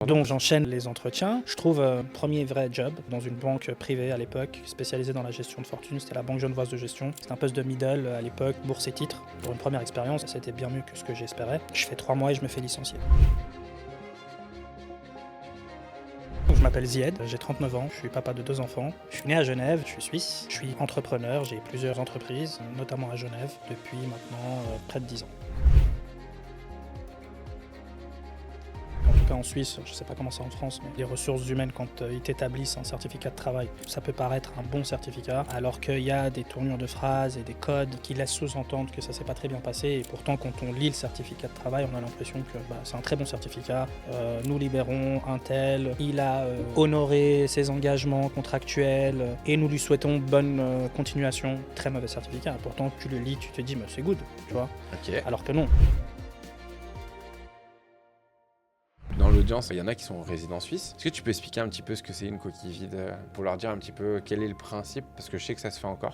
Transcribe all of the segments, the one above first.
Donc j'enchaîne les entretiens. Je trouve premier vrai job dans une banque privée à l'époque, spécialisée dans la gestion de fortune. C'était la Banque Genevoise de gestion. C'était un poste de middle à l'époque, bourse et titres. Pour une première expérience, c'était bien mieux que ce que j'espérais. Je fais 3 mois et je me fais licencier. Je m'appelle Zied, j'ai 39 ans, je suis papa de 2 enfants. Je suis né à Genève, je suis suisse. Je suis entrepreneur, j'ai plusieurs entreprises, notamment à Genève, depuis maintenant près de 10 ans. En tout cas en Suisse, je ne sais pas comment c'est en France, mais les ressources humaines, quand ils t'établissent un certificat de travail, ça peut paraître un bon certificat, alors qu'il y a des tournures de phrases et des codes qui laissent sous-entendre que ça s'est pas très bien passé. Et pourtant, quand on lit le certificat de travail, on a l'impression que c'est un très bon certificat. Nous libérons un tel, il a honoré ses engagements contractuels et nous lui souhaitons bonne continuation. Très mauvais certificat. Pourtant, tu le lis, tu te dis, mais c'est good, tu vois. Ok. Alors que non. Dans l'audience, il y en a qui sont résidents suisses. Est-ce que tu peux expliquer un petit peu ce que c'est une coquille vide pour leur dire un petit peu quel est le principe? Parce que je sais que ça se fait encore.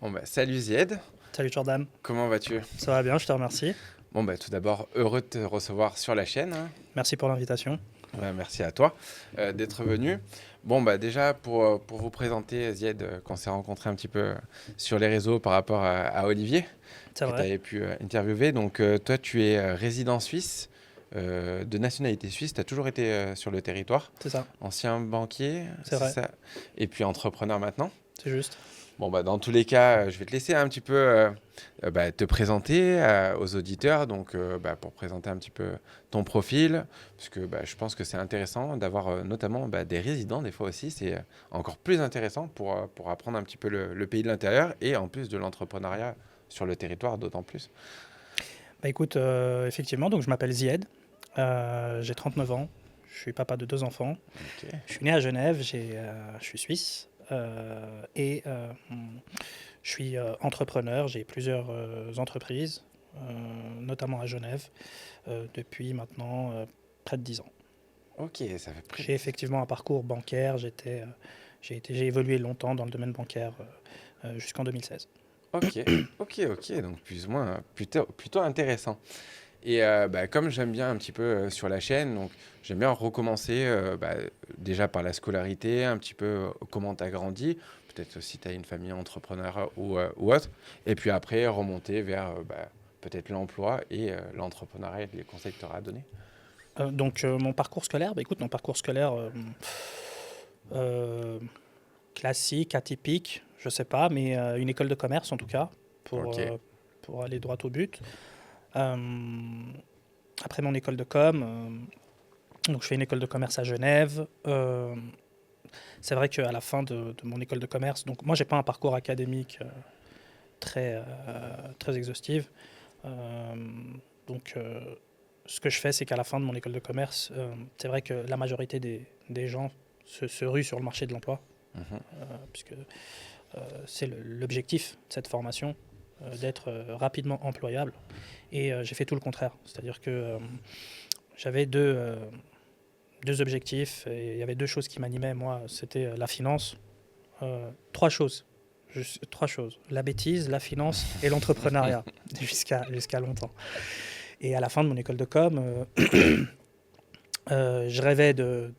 Bon salut Zied, Salut Jordan, comment vas-tu? ça va bien, je te remercie. Tout d'abord, heureux de te recevoir sur la chaîne. Merci pour l'invitation. Merci à toi d'être venu. Déjà, pour vous présenter, Zied, qu'on s'est rencontré un petit peu sur les réseaux par rapport à Olivier, C'est que tu vrai. avais pu interviewer. Donc, toi, tu es résident suisse, de nationalité suisse. Tu as toujours été sur le territoire. C'est ça, Ancien banquier, C'est vrai. ça? Et puis entrepreneur maintenant. c'est juste. Dans tous les cas, je vais te laisser un petit peu te présenter aux auditeurs, pour présenter un petit peu ton profil, parce que je pense que c'est intéressant d'avoir notamment des résidents, des fois aussi, c'est encore plus intéressant pour apprendre un petit peu le pays de l'intérieur et en plus de l'entrepreneuriat sur le territoire, d'autant plus. Écoute, effectivement, donc je m'appelle Zied, j'ai 39 ans, je suis papa de 2 enfants. Ok. Je suis né à Genève, je suis suisse et je suis entrepreneur, j'ai plusieurs entreprises, notamment à Genève, depuis maintenant près de 10 ans. Ok, ça fait J'ai effectivement un parcours bancaire, j'ai évolué longtemps dans le domaine bancaire jusqu'en 2016. Ok, donc plus ou moins plutôt intéressant. Et comme j'aime bien un petit peu sur la chaîne, donc j'aime bien recommencer déjà par la scolarité, un petit peu comment tu as grandi, peut-être aussi tu as une famille entrepreneur ou autre, et puis après remonter vers peut-être l'emploi et l'entrepreneuriat et les conseils que tu auras à donner. Mon parcours scolaire, écoute, mon parcours scolaire classique, atypique, je sais pas, mais une école de commerce en tout cas, Ok. pour aller droit au but. Euh, Après mon école de com, donc je fais une école de commerce à Genève. C'est vrai qu'à la fin de mon école de commerce, donc moi j'ai pas un parcours académique très exhaustif. Euh, Ce que je fais, c'est qu'à la fin de mon école de commerce, c'est vrai que la majorité des gens se ruent sur le marché de l'emploi, Mhm. puisque c'est l'objectif de cette formation, d'être rapidement employable. Et j'ai fait tout le contraire. C'est-à-dire que j'avais deux objectifs et il y avait 2 choses qui m'animaient. Moi, c'était la finance. 3 choses. Juste 3 choses. La bêtise, la finance et l'entrepreneuriat, jusqu'à longtemps. Et à la fin de mon école de com, je rêvais de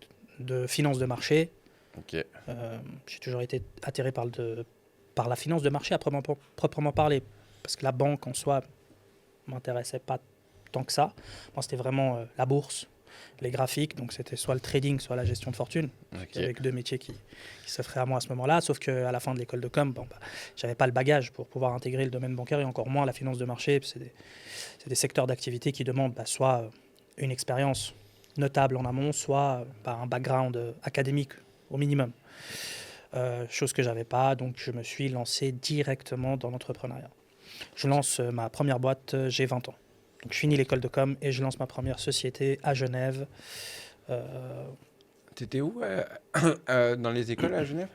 finance de marché. Ok. J'ai toujours été attiré par la finance de marché à proprement parler, parce que la banque en soi m'intéressait pas tant que ça. Moi, c'était vraiment la bourse, les graphiques, donc c'était soit le trading, soit la gestion de fortune, Ok. avec 2 métiers qui s'offraient à moi à ce moment-là, sauf qu'à la fin de l'école de com, j'avais pas le bagage pour pouvoir intégrer le domaine bancaire et encore moins la finance de marché. C'est des secteurs d'activité qui demandent soit une expérience notable en amont, soit un background académique au minimum. Chose que j'avais pas, donc je me suis lancé directement dans l'entrepreneuriat. Je lance ma première boîte, j'ai 20 ans. Donc je finis l'école de com et je lance ma première société à Genève. T'étais où dans les écoles à Genève?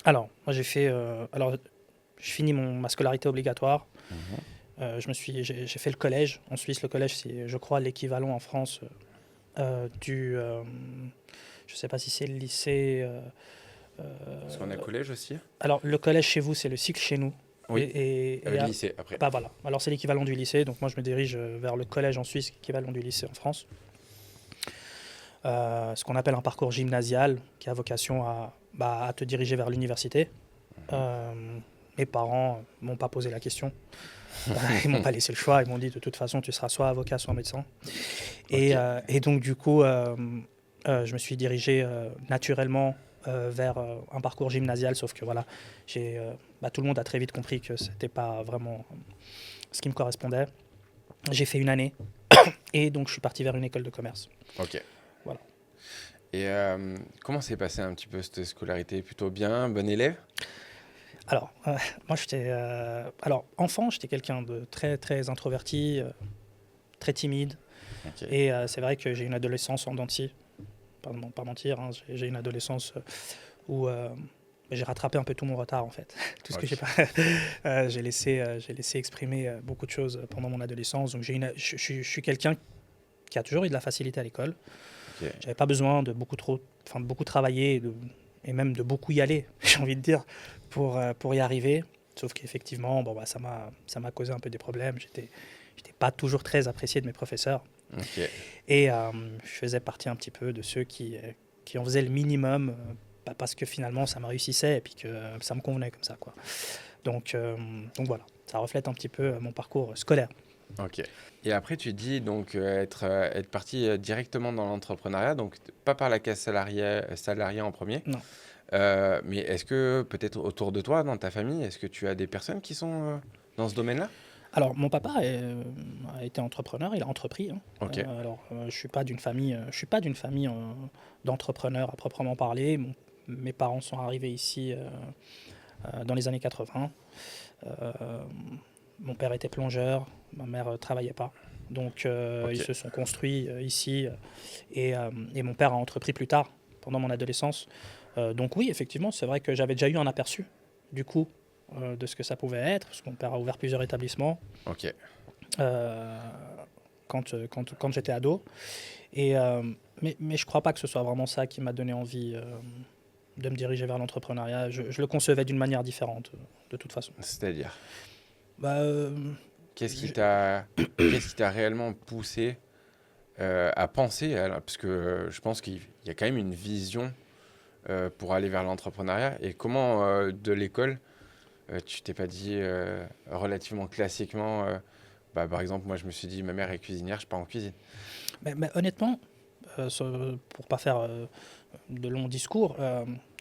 Alors, moi j'ai fait... je finis ma scolarité obligatoire. Mhm. J'ai fait le collège. En Suisse, le collège, c'est, je crois, l'équivalent en France je sais pas si c'est le lycée... Parce qu'on a collège aussi. alors, le collège chez vous, c'est le cycle chez nous. Oui, Et le lycée après. bah voilà. Alors c'est l'équivalent du lycée, donc moi je me dirige vers le collège en Suisse, équivalent du lycée en France. Ce qu'on appelle un parcours gymnasial qui a vocation à te diriger vers l'université. Mes parents m'ont pas posé la question. Ils m'ont pas laissé le choix. Ils m'ont dit de toute façon tu seras soit avocat soit médecin. Et donc du coup je me suis dirigé naturellement vers un parcours gymnasial, sauf que voilà, tout le monde a très vite compris que c'était pas vraiment ce qui me correspondait. J'ai fait une année et donc je suis parti vers une école de commerce. Ok. Voilà. Et comment s'est passé un petit peu cette scolarité? Plutôt bien, bon élève? Alors, moi, alors, enfant, j'étais quelqu'un de très, très introverti, très timide. Ok. Et c'est vrai que j'ai une adolescence en dents de scie. Pas mentir, hein, j'ai une adolescence où j'ai rattrapé un peu tout mon retard, en fait. Tout ce que j'ai pas. J'ai laissé exprimer beaucoup de choses pendant mon adolescence. Donc, je suis quelqu'un qui a toujours eu de la facilité à l'école. Ok. J'avais pas besoin de beaucoup travailler et même de beaucoup y aller, j'ai envie de dire, pour y arriver. Sauf qu'effectivement, ça m'a causé un peu des problèmes. J'étais pas toujours très apprécié de mes professeurs. Ok. Et je faisais partie un petit peu de ceux qui en faisaient le minimum parce que finalement ça me réussissait et puis que ça me convenait comme ça, quoi. Donc voilà, ça reflète un petit peu mon parcours scolaire. Ok. Et après, tu dis donc être parti directement dans l'entrepreneuriat, donc pas par la case salariée en premier. Non. Mais est-ce que peut-être autour de toi, dans ta famille, est-ce que tu as des personnes qui sont dans ce domaine-là? Alors, mon papa a été entrepreneur, il a entrepris, hein. Ok. Je suis pas d'une famille, d'entrepreneurs à proprement parler. Mes parents sont arrivés ici dans les années 80. Mon père était plongeur, ma mère travaillait pas. Donc, Ok. ils se sont construits ici et mon père a entrepris plus tard, pendant mon adolescence. Donc oui, effectivement, c'est vrai que j'avais déjà eu un aperçu, du coup, de ce que ça pouvait être, parce que mon père a ouvert plusieurs établissements Ok. quand j'étais ado. Mais je crois pas que ce soit vraiment ça qui m'a donné envie de me diriger vers l'entrepreneuriat. Je le concevais d'une manière différente, de toute façon. C'est-à-dire, Bah, qu'est-ce qui je- qu'est-ce qui t'a réellement poussé à penser, parce que je pense qu'il y a quand même une vision pour aller vers l'entrepreneuriat. Et comment de l'école, tu t'es pas dit relativement classiquement, par exemple, moi je me suis dit, ma mère est cuisinière, je pars en cuisine. mais honnêtement, pour pas faire de longs discours,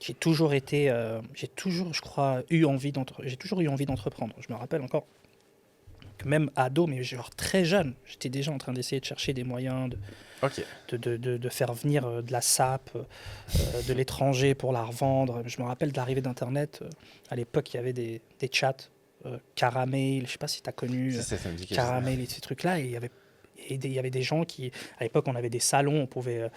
j'ai toujours, je crois, j'ai toujours eu envie d'entreprendre. Je me rappelle encore que même ado, mais genre très jeune, j'étais déjà en train d'essayer de chercher des moyens Ok. de faire venir de la sape de l'étranger pour la revendre. Je me rappelle de l'arrivée d'Internet. À l'époque, il y avait des chats, Caramel, je ne sais pas si tu as connu Ça me dit quelque chose. Caramel et ces trucs-là. Et il y avait des gens qui, à l'époque, on avait des salons, on pouvait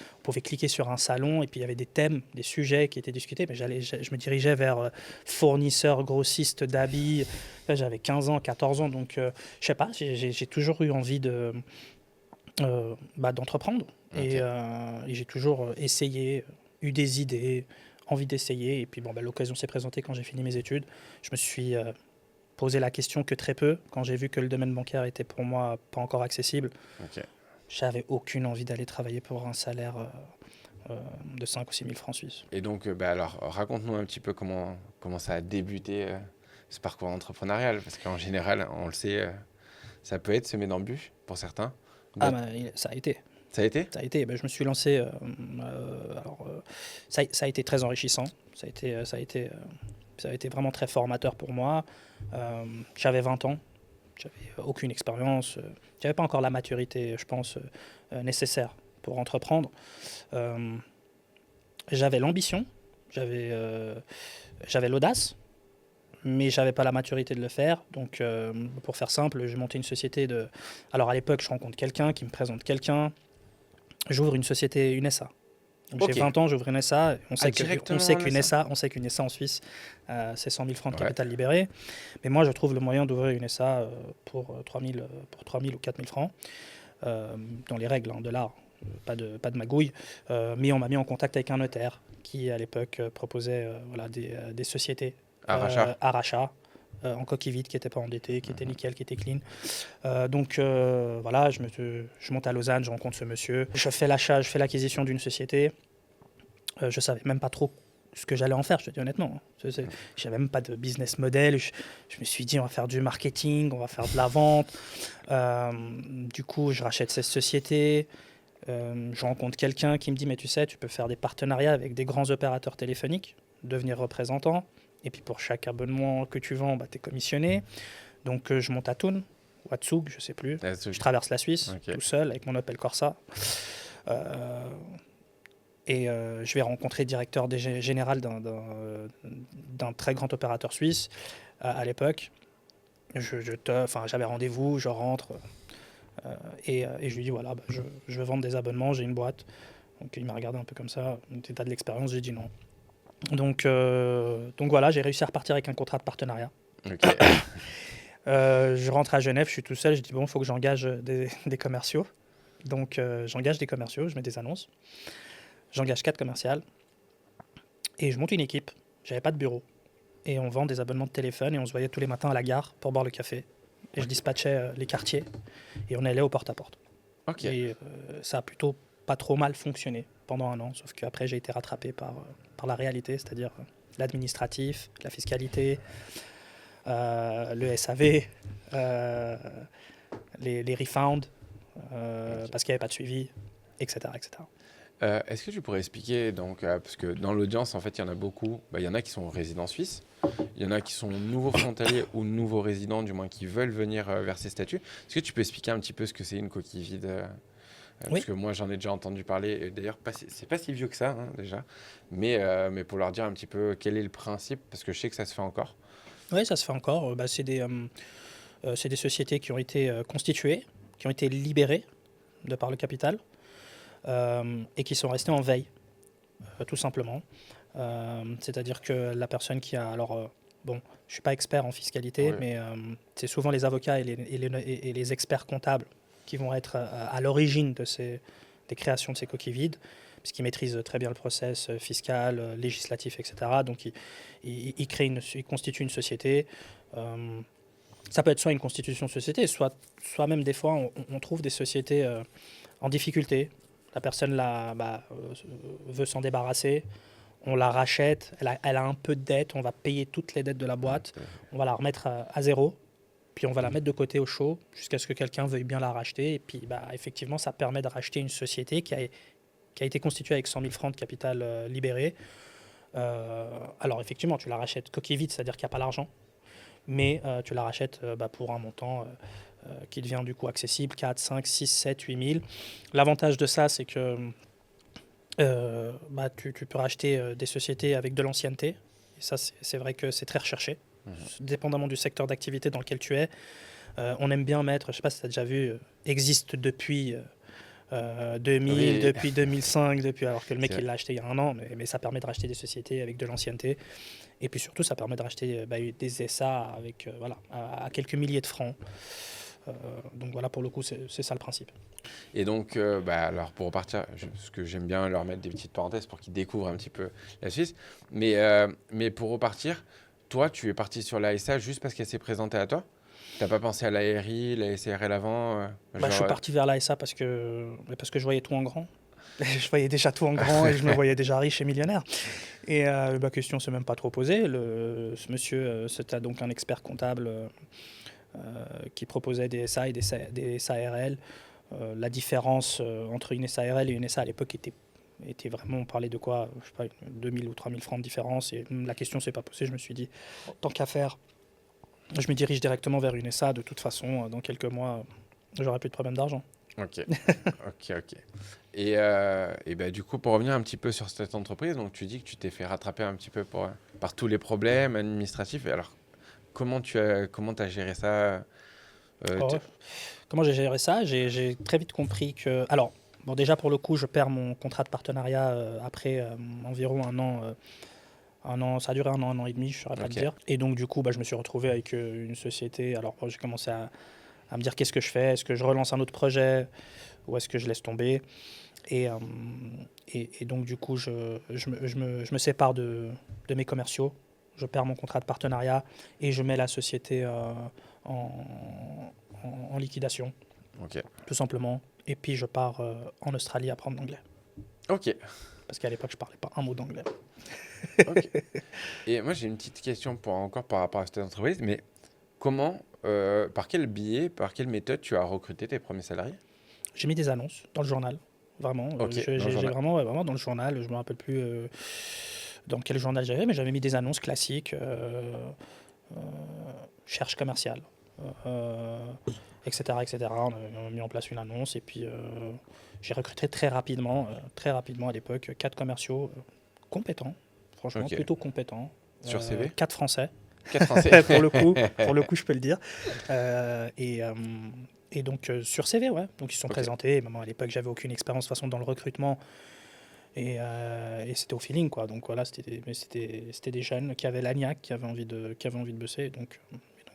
cliquer sur un salon et puis il y avait des thèmes, des sujets qui étaient discutés. Mais je me dirigeais vers fournisseurs, grossistes d'habits. Là, j'avais 15 ans, 14 ans, donc je sais pas, j'ai toujours eu envie d'entreprendre. Ok. Et j'ai toujours essayé, eu des idées, envie d'essayer. Et puis l'occasion s'est présentée quand j'ai fini mes études. Je me suis posé la question que très peu, quand j'ai vu que le domaine bancaire était pour moi pas encore accessible. Ok. J'avais aucune envie d'aller travailler pour un salaire de 5 ou 6 000 francs suisses. Et donc, alors, raconte-nous un petit peu comment ça a débuté ce parcours entrepreneurial, parce qu'en général, on le sait, ça peut être semé d'embûches pour certains. Ça a été. Ça a été? Ça a été. Je me suis lancé. Ça a été très enrichissant. Ça a été vraiment très formateur pour moi. J'avais 20 ans. J'avais aucune expérience. J'avais pas encore la maturité, je pense, nécessaire pour entreprendre. J'avais l'ambition. J'avais l'audace. Mais j'avais pas la maturité de le faire. Donc, pour faire simple, j'ai monté une société de... Alors, à l'époque, je rencontre quelqu'un qui me présente quelqu'un. J'ouvre une société, une SA. Donc, Ok. j'ai 20 ans, j'ouvre une SA. On sait Directement qu'une en SA, on sait qu'une SA en Suisse, c'est 100 000 francs de Ouais. capital libéré. Mais moi, je trouve le moyen d'ouvrir une SA pour 3 000 ou 4 000 francs, dans les règles de l'art, pas de magouille. Mais on m'a mis en contact avec un notaire qui, à l'époque, proposait des sociétés À rachat. à rachat. en coquille vide, qui n'était pas endetté, qui était nickel, qui était clean. Donc voilà, je monte à Lausanne, je rencontre ce monsieur. Je fais l'achat, je fais l'acquisition d'une société. Je savais même pas trop ce que j'allais en faire, je te dis honnêtement. Je n'avais même pas de business model. Je me suis dit, on va faire du marketing, on va faire de la vente. Du coup, je rachète cette société. Je rencontre quelqu'un qui me dit, mais tu sais, tu peux faire des partenariats avec des grands opérateurs téléphoniques, devenir représentant. Et puis pour chaque abonnement que tu vends, tu es commissionné. Donc je monte à Thun, ou à Zug, je ne sais plus. Je traverse la Suisse tout seul avec mon Opel Corsa. Et je vais rencontrer le directeur général d'un très grand opérateur suisse à l'époque. J'avais rendez-vous, je rentre et je lui dis voilà, je veux vendre des abonnements, j'ai une boîte. Donc il m'a regardé un peu comme ça, tu as de l'expérience, j'ai dit non. Donc voilà, j'ai réussi à repartir avec un contrat de partenariat. Okay. Je rentre à Genève, je suis tout seul, je dis bon, il faut que j'engage des commerciaux. Donc j'engage des commerciaux, je mets des annonces. J'engage 4 commerciales et je monte une équipe. J'avais pas de bureau. Et on vend des abonnements de téléphone et on se voyait tous les matins à la gare pour boire le café. Et je dispatchais les quartiers et on allait au porte-à-porte. Okay. Et ça a plutôt pas trop mal fonctionné pendant un an. Sauf qu'après, j'ai été rattrapé par la réalité, c'est-à-dire l'administratif, la fiscalité, le SAV, les refunds, parce qu'il n'y avait pas de suivi, etc. etc. Est-ce que tu pourrais expliquer, donc, parce que dans l'audience, en fait, il y en a beaucoup. Il y en a qui sont résidents suisses, il y en a qui sont nouveaux frontaliers ou nouveaux résidents, du moins qui veulent venir vers ces statuts. Est-ce que tu peux expliquer un petit peu ce que c'est une coquille vide Oui. Parce que moi, j'en ai déjà entendu parler. Et d'ailleurs, c'est pas si vieux que ça, déjà. Mais pour leur dire un petit peu quel est le principe, parce que je sais que ça se fait encore. Oui, ça se fait encore. C'est des sociétés qui ont été constituées, qui ont été libérées de par le capital. Et qui sont restés en veille, tout simplement. C'est-à-dire que la personne qui a... Alors, je ne suis pas expert en fiscalité, mais c'est souvent les avocats et les experts comptables qui vont être à l'origine des créations de ces coquilles vides, puisqu'ils maîtrisent très bien le process fiscal, législatif, etc. Donc, ils constituent une société. Ça peut être soit une constitution de société, soit même des fois, on trouve des sociétés en difficulté. La personne veut s'en débarrasser, on la rachète, elle a un peu de dette, on va payer toutes les dettes de la boîte, on va la remettre à zéro, puis on va la mettre de côté au chaud jusqu'à ce que quelqu'un veuille bien la racheter. Et puis effectivement, ça permet de racheter une société qui a été constituée avec 100 000 francs de capital libéré. Alors effectivement, tu la rachètes coquille vide, c'est-à-dire qu'il n'y a pas l'argent, mais tu la rachètes pour un montant... qui devient du coup accessible, 4, 5, 6, 7, 8 000. L'avantage de ça, c'est que tu peux racheter des sociétés avec de l'ancienneté. Et ça, c'est vrai que c'est très recherché, dépendamment du secteur d'activité dans lequel tu es. On aime bien mettre, je ne sais pas si tu as déjà vu, existe depuis 2000, depuis 2005, alors que le mec il l'a acheté il y a un an, mais ça permet de racheter des sociétés avec de l'ancienneté. Et puis surtout, ça permet de racheter des SA avec, à quelques milliers de francs. Donc voilà, pour le coup, c'est ça le principe. Et donc, alors pour repartir, parce que j'aime bien leur mettre des petites parenthèses pour qu'ils découvrent un petit peu la Suisse, mais pour repartir, toi, tu es parti sur la SA juste parce qu'elle s'est présentée à toi? T'as pas pensé à l'ARI, la SARL avant Je suis parti vers la SA parce que je voyais tout en grand. Je voyais déjà tout en grand et je me voyais déjà riche et millionnaire. Et ma question s'est même pas trop posée. Ce monsieur, c'était donc un expert comptable qui proposait des SA et des SARL. La différence entre une SARL et une SA à l'époque était vraiment, on parlait de quoi, je sais pas, 2000 ou 3000 francs de différence. Et la question s'est pas posée. Je me suis dit, tant qu'à faire, je me dirige directement vers une SA. De toute façon, dans quelques mois, j'aurai plus de problème d'argent. Ok. Et du coup, pour revenir un petit peu sur cette entreprise, donc tu dis que tu t'es fait rattraper un petit peu par tous les problèmes administratifs. Et alors, comment t'as géré ça Comment j'ai géré ça? J'ai très vite compris que... Alors, déjà pour le coup, je perds mon contrat de partenariat après environ un an. Ça a duré un an et demi, je ne saurais pas te dire. Et donc du coup, je me suis retrouvé avec une société. Alors j'ai commencé à me dire qu'est-ce que je fais, est-ce que je relance un autre projet ou est-ce que je laisse tomber. Et donc du coup, je me sépare de mes commerciaux. je perds mon contrat de partenariat et je mets la société en, en liquidation, Ok. tout simplement. Et puis je pars en Australie apprendre l'anglais. Ok. Parce qu'à l'époque, je parlais pas un mot d'anglais. Ok. Et moi, j'ai une petite question encore par rapport à cette entreprise, mais comment, par quel biais, par quelle méthode tu as recruté tes premiers salariés? J'ai mis des annonces dans le journal, vraiment. Ok, dans le J'ai journal. vraiment, ouais, vraiment dans le journal. Je me rappelle plus dans quel journal j'avais, mais j'avais mis des annonces classiques, euh, cherche commerciale, euh, etc., etc. On a mis en place une annonce et puis j'ai recruté très rapidement à l'époque, 4 commerciaux compétents, franchement Ok. plutôt compétents, Sur CV? 4 Français. 4 Français? Pour le coup, je peux le dire. Euh, et, euh, et donc, sur CV, ouais. Donc, ils se sont Ok. présentés. Et à l'époque, j'avais aucune expérience de toute façon dans le recrutement. Et c'était au feeling, quoi. Donc, voilà, c'était des jeunes qui avaient l'agnac, qui avaient envie de bosser. Et donc,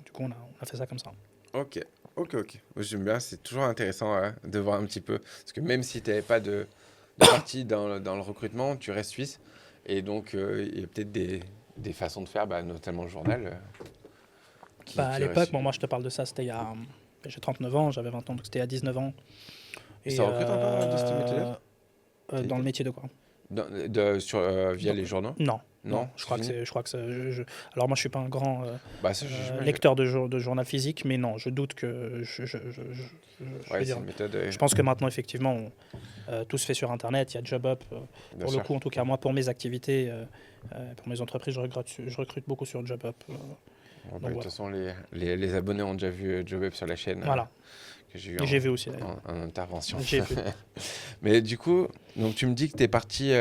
du coup, on a fait ça comme ça. Ok. Ok, ok. Moi, j'aime bien, c'est toujours intéressant de voir un petit peu. Parce que même si tu n'avais pas de partie dans le recrutement, tu restes suisse. Et donc, il y a peut-être des façons de faire, bah, notamment le journal, Bah, à qui aurait l'époque, su. bon, moi, je te parle de ça, j'ai 39 ans, j'avais 20 ans, donc c'était à 19 ans. Et Et ça recrute encore de cette méthode? dans le métier de quoi? Via les journaux? Non, non, Non, je c'est crois que fini? c'est, je crois que alors moi je suis pas un grand Bah, ça, j'imagine. lecteur de journal physique, mais non, je doute que je Ouais, veux c'est dire, une méthode, je pense que maintenant effectivement tout se fait sur internet, il y a JobUp, bien pour le sûr. coup en tout cas moi pour mes activités, pour mes entreprises, je recrute beaucoup sur JobUp, Bon, bah, donc de toute voilà, façon, les abonnés ont déjà vu Joe Web sur la chaîne voilà, que j'ai eu et j'ai vu aussi d'ailleurs, en intervention. j'ai vu, Mais du coup, donc tu me dis que t'es parti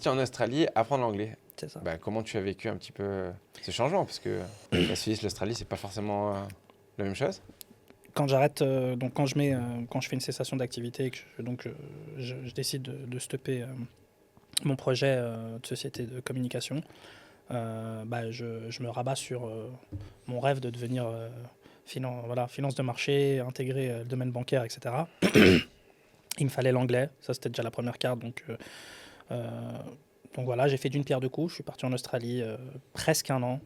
en Australie apprendre l'anglais. c'est ça. Bah, comment tu as vécu un petit peu ce changement? Parce que la Suisse, l'Australie, c'est pas forcément la même chose. Quand j'arrête, donc quand je fais une cessation d'activité, et que je décide de stopper mon projet de société de communication. Bah, je me rabats sur mon rêve de devenir finance de marché, intégrer le domaine bancaire, etc. Il me fallait l'anglais, ça c'était déjà la première carte. Euh, donc voilà, j'ai fait d'une pierre deux coups. Je suis parti en Australie presque un an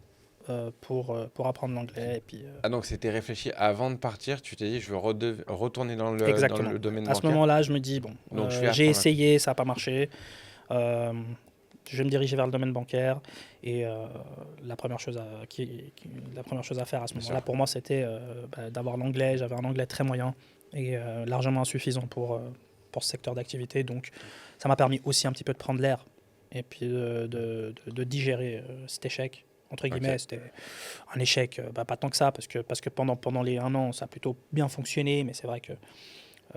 pour apprendre l'anglais. Et puis, Ah, donc c'était réfléchi avant de partir, tu t'es dit, je veux retourner dans exactement. le domaine À ce bancaire. moment-là, je me dis, bon, Donc je vais j'ai apprendre. essayé, ça n'a pas marché. Euh, je vais me diriger vers le domaine bancaire et la première chose à faire à ce Bien moment-là sûr. pour moi c'était d'avoir l'anglais. J'avais un anglais très moyen et largement insuffisant pour ce secteur d'activité, donc ça m'a permis aussi un petit peu de prendre l'air et puis de digérer cet échec entre guillemets. Ok. C'était un échec, pas tant que ça parce que pendant les un an ça a plutôt bien fonctionné, mais c'est vrai que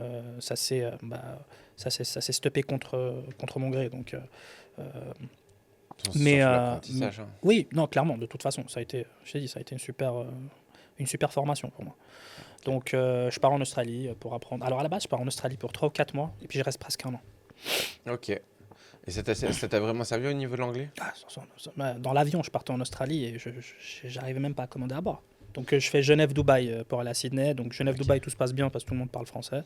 euh, ça s'est euh, bah, ça s'est stoppé contre mon gré. C'est Mais surtout l'apprentissage, hein. oui, non, clairement, de toute façon, je t'ai dit, ça a été une super formation pour moi. Donc, je pars en Australie pour apprendre. Alors, à la base, je pars en Australie pour 3 ou 4 mois, et puis je reste presque un an. Ok. Et ça t'a vraiment servi au niveau de l'anglais? Dans l'avion, je partais en Australie et j'arrivais même pas à commander à bord. Donc, je fais Genève-Dubaï pour aller à Sydney. Donc, Ok. Genève-Dubaï, tout se passe bien parce que tout le monde parle français.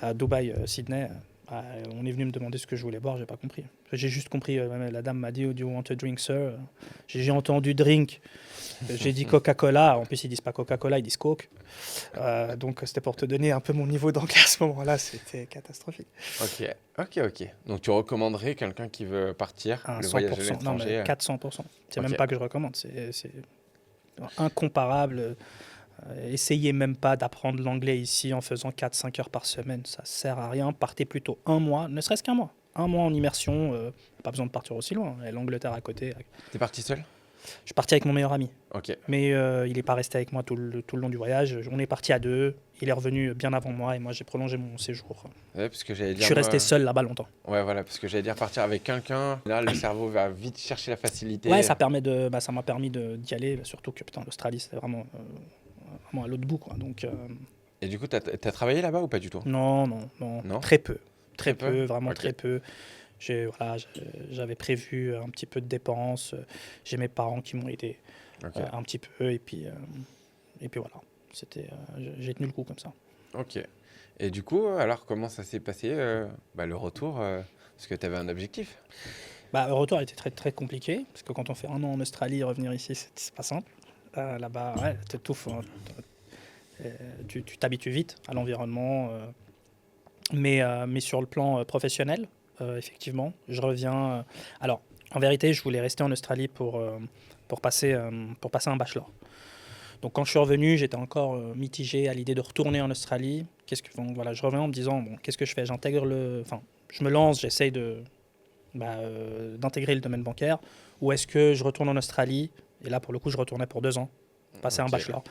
À Dubaï, Sydney, on est venu me demander ce que je voulais boire, j'ai pas compris. J'ai juste compris, la dame m'a dit, "Oh, do you want a drink, sir?" J'ai entendu drink, j'ai dit Coca-Cola. En plus, ils disent pas Coca-Cola, ils disent Coke. Donc, c'était pour te donner un peu mon niveau d'anglais à ce moment-là, c'était catastrophique. Ok, ok, ok. Donc tu recommanderais quelqu'un qui veut partir, Un le voyage à 100%, non mais l'étranger? 400%. C'est même Ok, pas que je recommande, c'est incomparable. Essayez même pas d'apprendre l'anglais ici en faisant 4-5 heures par semaine, ça sert à rien. Partez plutôt un mois, ne serait-ce qu'un mois. Un mois en immersion, pas besoin de partir aussi loin. Et l'Angleterre à côté. t'es parti seul? Je suis parti avec mon meilleur ami, Ok, mais il n'est pas resté avec moi tout le long du voyage. On est parti à deux, il est revenu bien avant moi et moi j'ai prolongé mon séjour. ouais, parce que j'allais Je dire suis resté moi, seul là-bas longtemps. ouais, voilà, parce que j'allais dire partir avec quelqu'un. Là, le cerveau va vite chercher la Ouais, facilité. ça m'a permis d'y aller, surtout que putain, l'Australie c'était vraiment à l'autre bout, quoi. Donc Et du coup, t'as travaillé là-bas ou pas du tout? non, non, non, Non? très peu. Très Très peu? peu, vraiment Ok, très peu. J'avais prévu un petit peu de dépenses. J'ai mes parents qui m'ont aidé ok, un petit peu. Et puis voilà. J'ai tenu le coup comme ça. ok. Et du coup, alors comment ça s'est passé, le retour, parce que t'avais un objectif? Bah, le retour a été très, très compliqué, parce que quand on fait 1 an en Australie, revenir ici, c'est pas simple. Là-bas, ouais, t'étouffes, hein. Tu t'habitues vite à l'environnement. Mais sur le plan professionnel, effectivement, je reviens. Alors, en vérité, je voulais rester en Australie pour passer un bachelor. Donc, quand je suis revenu, j'étais encore mitigé à l'idée de retourner en Australie. Donc, voilà, je reviens en me disant, bon, qu'est-ce que je fais? Enfin, je me lance, j'essaye d'intégrer le domaine bancaire. Ou est-ce que je retourne en Australie? Et là, pour le coup, je retournais pour 2 ans, passer un Ok. bachelor.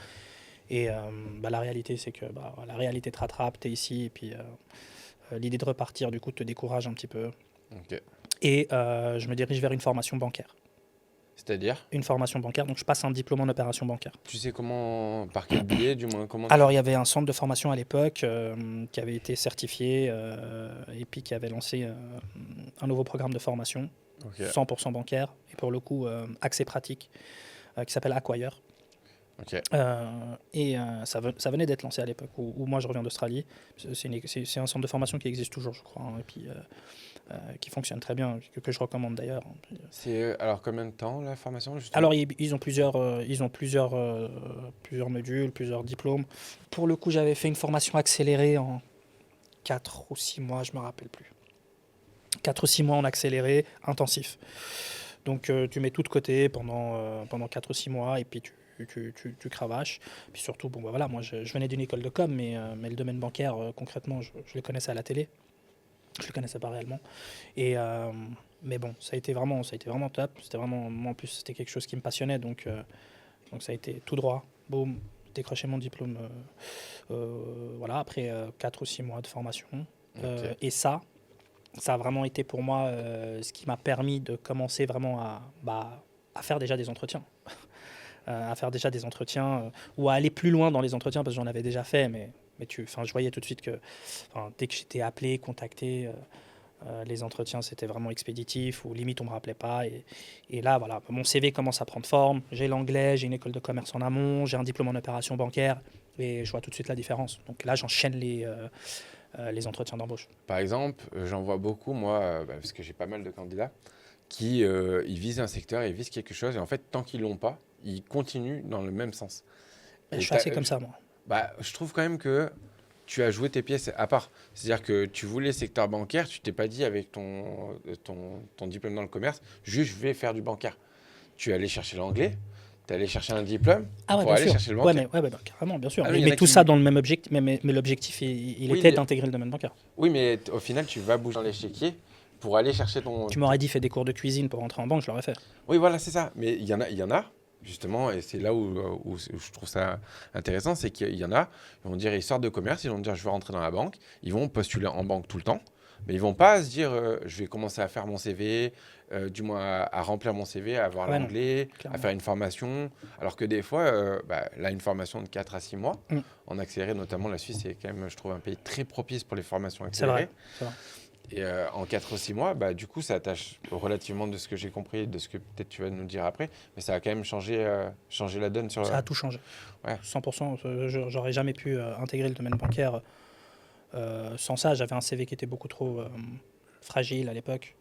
Et la réalité, c'est que la réalité te rattrape, tu es ici, et puis l'idée de repartir, du coup, te décourage un petit peu. Ok. Et je me dirige vers une formation bancaire. C'est-à-dire, Une formation bancaire, donc je passe un diplôme en opération bancaire. tu sais comment, par quel biais, du moins, comment Alors, il y avait un centre de formation à l'époque qui avait été certifié et puis qui avait lancé un nouveau programme de formation, Ok. 100% bancaire, et pour le coup, accès pratique, qui s'appelle Acquire. Ok. Ça venait d'être lancé à l'époque où moi je reviens d'Australie. C'est un centre de formation qui existe toujours, je crois, hein, et puis qui fonctionne très bien, que je recommande d'ailleurs. C'est alors combien de temps la formation justement? Alors ils ont plusieurs modules, plusieurs diplômes. Pour le coup, j'avais fait une formation accélérée en 4 ou 6 mois, je me rappelle plus. 4 ou 6 mois en accéléré, intensif. Donc tu mets tout de côté pendant 4 ou 6 mois et puis tu cravaches. Puis surtout, bon, bah, voilà, moi je venais d'une école de com, mais le domaine bancaire, concrètement, je le connaissais à la télé. Je le connaissais pas réellement. Et, mais bon, ça a été vraiment top. C'était vraiment, moi, en plus, c'était quelque chose qui me passionnait. Donc ça a été tout droit. Boum, décroché mon diplôme. Voilà, après 4 ou 6 mois de formation. Ok. Et ça a vraiment été pour moi ce qui m'a permis de commencer vraiment à faire déjà des entretiens. Ou à aller plus loin dans les entretiens parce que j'en avais déjà fait, mais je voyais tout de suite que dès que j'étais appelé, contacté, les entretiens c'était vraiment expéditif ou limite on me rappelait pas. Et là, voilà, mon CV commence à prendre forme. J'ai l'anglais, j'ai une école de commerce en amont, j'ai un diplôme en opération bancaire et je vois tout de suite la différence. Donc là, j'enchaîne les entretiens d'embauche. Par exemple, j'en vois beaucoup, moi, parce que j'ai pas mal de candidats qui ils visent un secteur, ils visent quelque chose, et en fait, tant qu'ils l'ont pas, ils continuent dans le même sens. Et Et je suis assez comme ça, moi. je trouve quand même que tu as joué tes pièces à part. C'est-à-dire que tu voulais le secteur bancaire, tu t'es pas dit avec ton diplôme dans le commerce, juste je vais faire du bancaire. Tu es allé chercher l'anglais, tu es allé chercher un diplôme Ah ouais, pour bien aller sûr. chercher le Ouais, bancaire. bah, carrément, bien sûr. Ah oui, Mais, il y en mais a tout qui... ça dans le même objectif. Mais l'objectif, il Oui, était d'intégrer le domaine bancaire. oui, mais au final, tu vas bouger dans l'échiquier pour aller chercher Tu m'aurais dit fais des cours de cuisine pour rentrer en banque, je l'aurais fait. Oui, voilà, c'est ça. Mais il y en a, justement, et c'est là où je trouve ça intéressant, c'est qu'il y en a, ils vont dire, ils sortent de commerce, ils vont dire, je veux rentrer dans la banque, ils vont postuler en banque tout le temps, mais ils vont pas se dire, je vais commencer à faire mon CV, du moins à remplir mon CV, à avoir Ah ouais, non, l'anglais, à clairement. faire une formation, alors que des fois, là, une formation de 4 à 6 mois, Mm. en accéléré, notamment la Suisse, est quand même, je trouve, un pays très propice pour les formations C'est vrai. accélérées. C'est vrai. Et en 4 ou 6 mois, du coup, ça attache relativement de ce que j'ai compris, de ce que peut-être tu vas nous dire après, mais ça a quand même changé la donne sur... Ça a tout changé. Ouais. 100%. J'aurais jamais pu intégrer le domaine bancaire sans ça. J'avais un CV qui était beaucoup trop fragile à l'époque.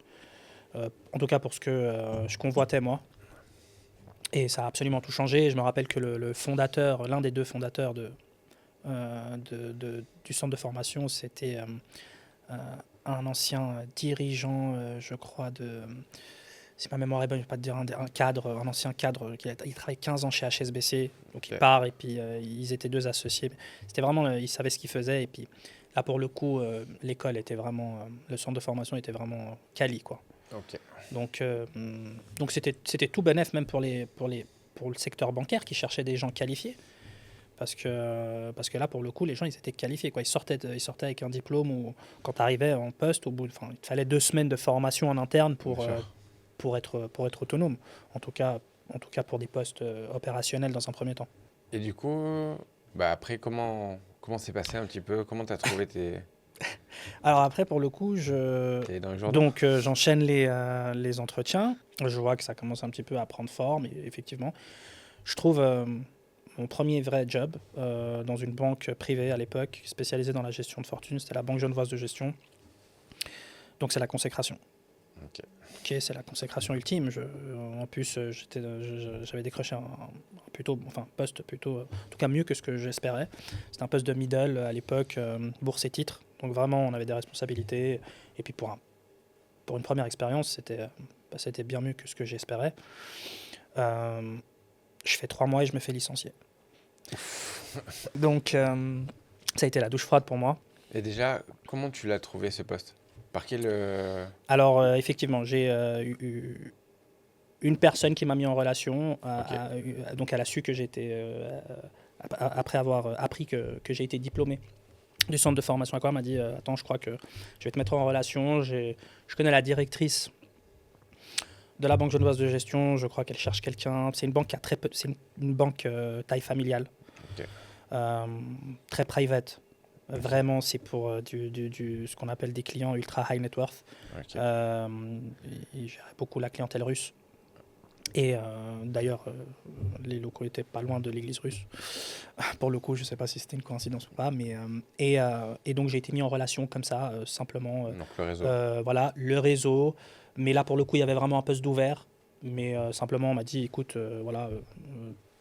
En tout cas pour ce que je convoitais moi. Et ça a absolument tout changé. Je me rappelle que le fondateur, l'un des 2 fondateurs du centre de formation, c'était un ancien dirigeant, je crois, si ma mémoire est bonne, je ne vais pas te dire un ancien cadre, il travaille 15 ans chez HSBC, donc il Ok. part, et puis ils étaient 2 associés. C'était vraiment, ils savaient ce qu'ils faisaient, et puis là, pour le coup, l'école était vraiment, le centre de formation était vraiment quali, quoi. Ok. Donc c'était tout bénef, même pour le secteur bancaire qui cherchait des gens qualifiés. Parce que là, pour le coup, les gens, ils étaient qualifiés, quoi. Ils sortaient avec un diplôme où, quand tu arrivais en poste, il te fallait 2 semaines de formation en interne Bien sûr. pour être autonome. En tout cas pour des postes opérationnels dans un premier temps. Et du coup, après, comment s'est passé un petit peu? Comment tu as trouvé Alors après, pour le coup, tes dans les journaux? donc j'enchaîne les entretiens. Je vois que ça commence un petit peu à prendre forme, et effectivement, je trouve mon premier vrai job dans une banque privée à l'époque, spécialisée dans la gestion de fortune. C'était la Banque Genevoise de gestion. Donc c'est la consécration. Ok. Ok, c'est la consécration ultime. En plus, j'avais décroché poste plutôt, en tout cas mieux que ce que j'espérais. C'était un poste de middle à l'époque, bourse et titres. Donc vraiment, on avait des responsabilités. Et puis pour une première expérience, c'était bien mieux que ce que j'espérais. Je fais 3 mois et je me fais licencier. Donc, ça a été la douche froide pour moi. Et déjà, comment tu l'as trouvé ce poste? Par quel... Alors, effectivement, j'ai eu une personne qui m'a mis en relation. Donc, elle a su que j'étais, après avoir appris que j'ai été diplômé du centre de formation Accor, elle m'a dit attends, je crois que je vais te mettre en relation. Je connais la directrice de la Banque genevoise de gestion. Je crois qu'elle cherche quelqu'un. C'est une banque qui a très peu. C'est une banque taille familiale, Ok. très private. Vraiment, c'est pour ce qu'on appelle des clients ultra high net worth. Ok. Ils géraient beaucoup la clientèle russe. Et d'ailleurs, les locaux étaient pas loin de l'église russe. Pour le coup, je ne sais pas si c'était une coïncidence ou pas. Et donc, j'ai été mis en relation comme ça, simplement. Donc le réseau. Voilà, le réseau. Mais là, pour le coup, il y avait vraiment un poste d'ouvert. Mais simplement, on m'a dit, écoute,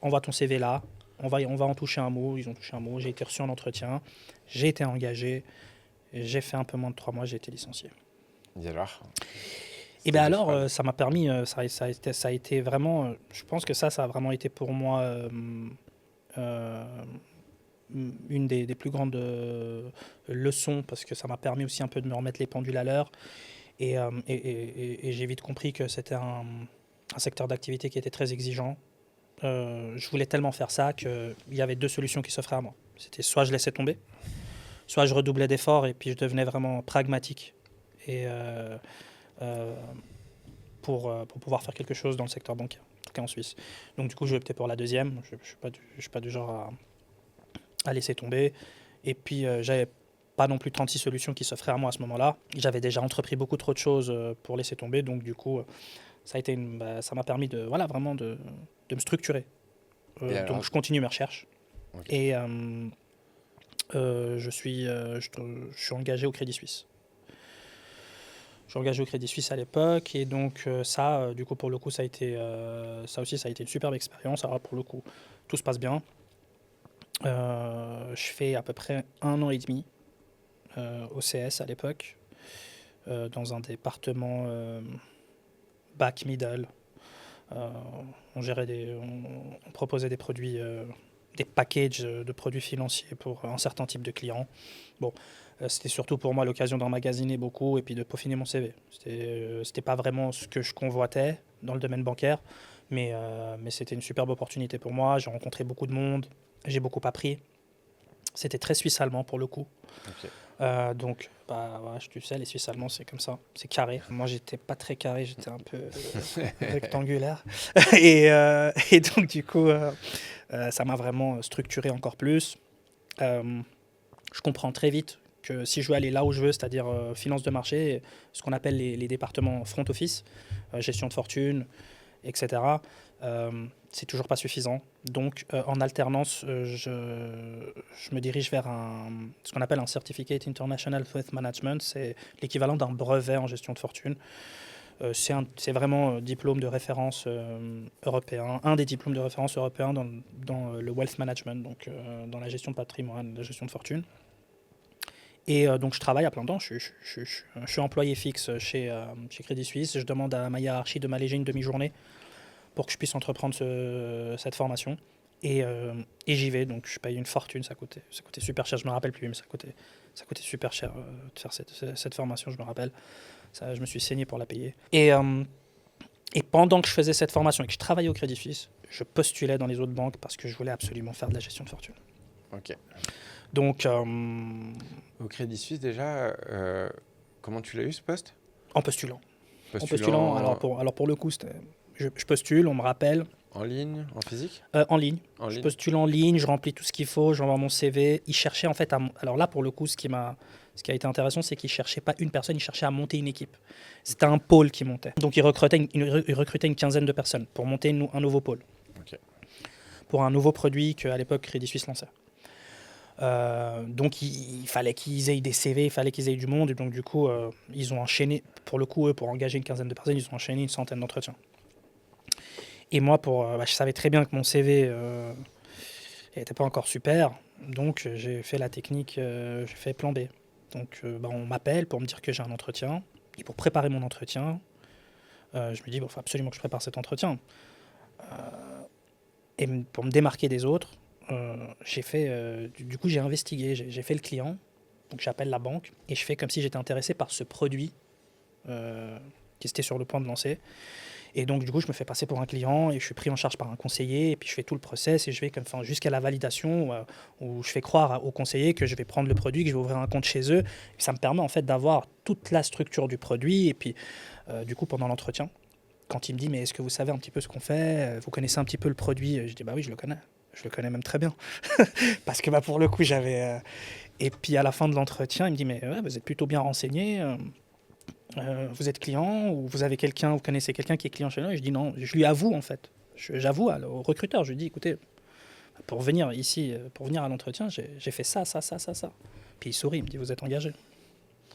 envoie ton CV là. On va en toucher un mot. Ils ont touché un mot. J'ai été reçu en entretien. J'ai été engagé. J'ai fait un peu moins de 3 mois. J'ai été licencié. Et alors? Et bien alors, ça m'a permis, ça a été vraiment, je pense que ça a vraiment été pour moi une des plus grandes leçons, parce que ça m'a permis aussi un peu de me remettre les pendules à l'heure. Et j'ai vite compris que c'était un secteur d'activité qui était très exigeant. Je voulais tellement faire ça qu'il y avait 2 solutions qui s'offraient à moi. C'était soit je laissais tomber, soit je redoublais d'efforts et puis je devenais vraiment pragmatique. Et pour pouvoir faire quelque chose dans le secteur bancaire, en tout cas en Suisse. Donc du coup, j'ai opté pour la deuxième. Je ne suis pas du genre à laisser tomber. Et puis, j'avais pas non plus 36 solutions qui s'offraient à moi à ce moment-là. J'avais déjà entrepris beaucoup trop de choses pour laisser tomber. Donc du coup, ça m'a permis vraiment de me structurer. Donc je continue mes recherches. Okay. Et je suis engagé au Crédit Suisse. Je suis engagé au Crédit Suisse à l'époque, et donc du coup, pour le coup, ça aussi, ça a été une superbe expérience. Alors, pour le coup, tout se passe bien. Je fais à peu près 1 an et demi au CS à l'époque, dans un département back middle. On proposait des produits, des packages de produits financiers pour un certain type de clients. Bon. C'était surtout pour moi l'occasion d'emmagasiner beaucoup et puis de peaufiner mon CV. C'était pas vraiment ce que je convoitais dans le domaine bancaire, mais c'était une superbe opportunité pour moi. J'ai rencontré beaucoup de monde, j'ai beaucoup appris. C'était très suisse-allemand pour le coup. Okay. Donc, tu sais, les Suisses-allemands, c'est comme ça, c'est carré. Moi, j'étais pas très carré, j'étais un peu rectangulaire. Et donc, du coup, ça m'a vraiment structuré encore plus. Je comprends très vite que si je veux aller là où je veux, c'est-à-dire finance de marché, ce qu'on appelle les départements front office, gestion de fortune, etc., c'est toujours pas suffisant. Donc, en alternance, je me dirige vers ce qu'on appelle un Certificate International Wealth Management. C'est l'équivalent d'un brevet en gestion de fortune. C'est vraiment diplôme de référence européen, un des diplômes de référence européens dans le wealth management, donc dans la gestion de patrimoine, la gestion de fortune. Et donc je travaille à plein temps, je suis employé fixe chez Crédit Suisse. Je demande à ma hiérarchie de m'alléger une demi-journée pour que je puisse entreprendre cette formation. Et j'y vais, donc je paye une fortune, ça coûtait super cher, je me rappelle plus, mais ça coûtait super cher de faire cette formation, je me rappelle. Ça, je me suis saigné pour la payer. Et pendant que je faisais cette formation et que je travaillais au Crédit Suisse, je postulais dans les autres banques parce que je voulais absolument faire de la gestion de fortune. Ok. Donc, au Crédit Suisse, déjà, comment tu l'as eu, ce poste? En postulant. En postulant, alors pour le coup, je postule, on me rappelle. En ligne, en physique? En ligne. Je postule en ligne, je remplis tout ce qu'il faut, j'envoie mon CV. Ils cherchaient en fait alors là, pour le coup, ce qui a été intéressant, c'est qu'ils ne cherchaient pas une personne, ils cherchaient à monter une équipe. C'était un pôle qui montait. Donc ils recrutaient une quinzaine de personnes pour monter un nouveau pôle. Okay. Pour un nouveau produit qu'à l'époque Crédit Suisse lançait. Donc il fallait qu'ils aient des CV, il fallait qu'ils aient du monde. Et donc du coup, ils ont enchaîné, pour le coup, eux, pour engager une quinzaine de personnes, ils ont enchaîné une centaine d'entretiens. Et moi, je savais très bien que mon CV n'était pas encore super. Donc j'ai fait la technique, j'ai fait plan B. Donc on m'appelle pour me dire que j'ai un entretien. Et pour préparer mon entretien, je me dis, il faut absolument que je prépare cet entretien. Et pour me démarquer des autres, du coup, j'ai investigué, j'ai fait le client. Donc j'appelle la banque et je fais comme si j'étais intéressé par ce produit qui était sur le point de lancer. Et donc, du coup, je me fais passer pour un client et je suis pris en charge par un conseiller. Et puis, je fais tout le process et je vais jusqu'à la validation où je fais croire au conseiller que je vais prendre le produit, que je vais ouvrir un compte chez eux. Et ça me permet en fait d'avoir toute la structure du produit. Et puis, du coup, pendant l'entretien, quand il me dit, mais est-ce que vous savez un petit peu ce qu'on fait? Vous connaissez un petit peu le produit? Je dis, bah oui, je le connais. Je le connais même très bien. Parce que pour le coup, j'avais... Et puis, à la fin de l'entretien, il me dit, mais ouais, vous êtes plutôt bien renseigné. Vous êtes client ou vous avez quelqu'un, vous connaissez quelqu'un qui est client chez nous? Et je dis non, je lui avoue en fait. J'avoue au recruteur, je lui dis écoutez, pour venir ici, pour venir à l'entretien, j'ai fait ça. Puis il sourit, il me dit vous êtes engagé.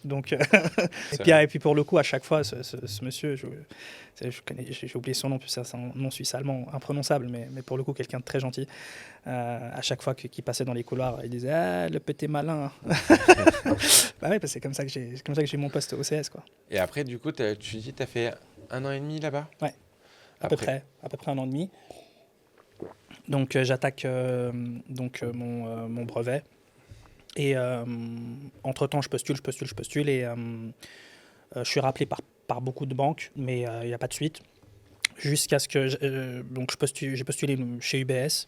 Donc, et puis pour le coup, à chaque fois, ce monsieur, j'ai oublié son nom, c'est un nom suisse-allemand imprononçable, mais pour le coup, quelqu'un de très gentil. À chaque fois qu'il passait dans les couloirs, il disait ah, le petit malin. Bah oui, c'est comme ça que j'ai mon poste au CS, quoi. Et après, du coup, tu dis que tu as fait 1 an et demi là-bas? Ouais, à peu près 1 an et demi. Donc j'attaque mon brevet. Et entre-temps, je postule. Et je suis rappelé par beaucoup de banques, mais il n'y a pas de suite. Jusqu'à ce que j'ai postulé chez UBS.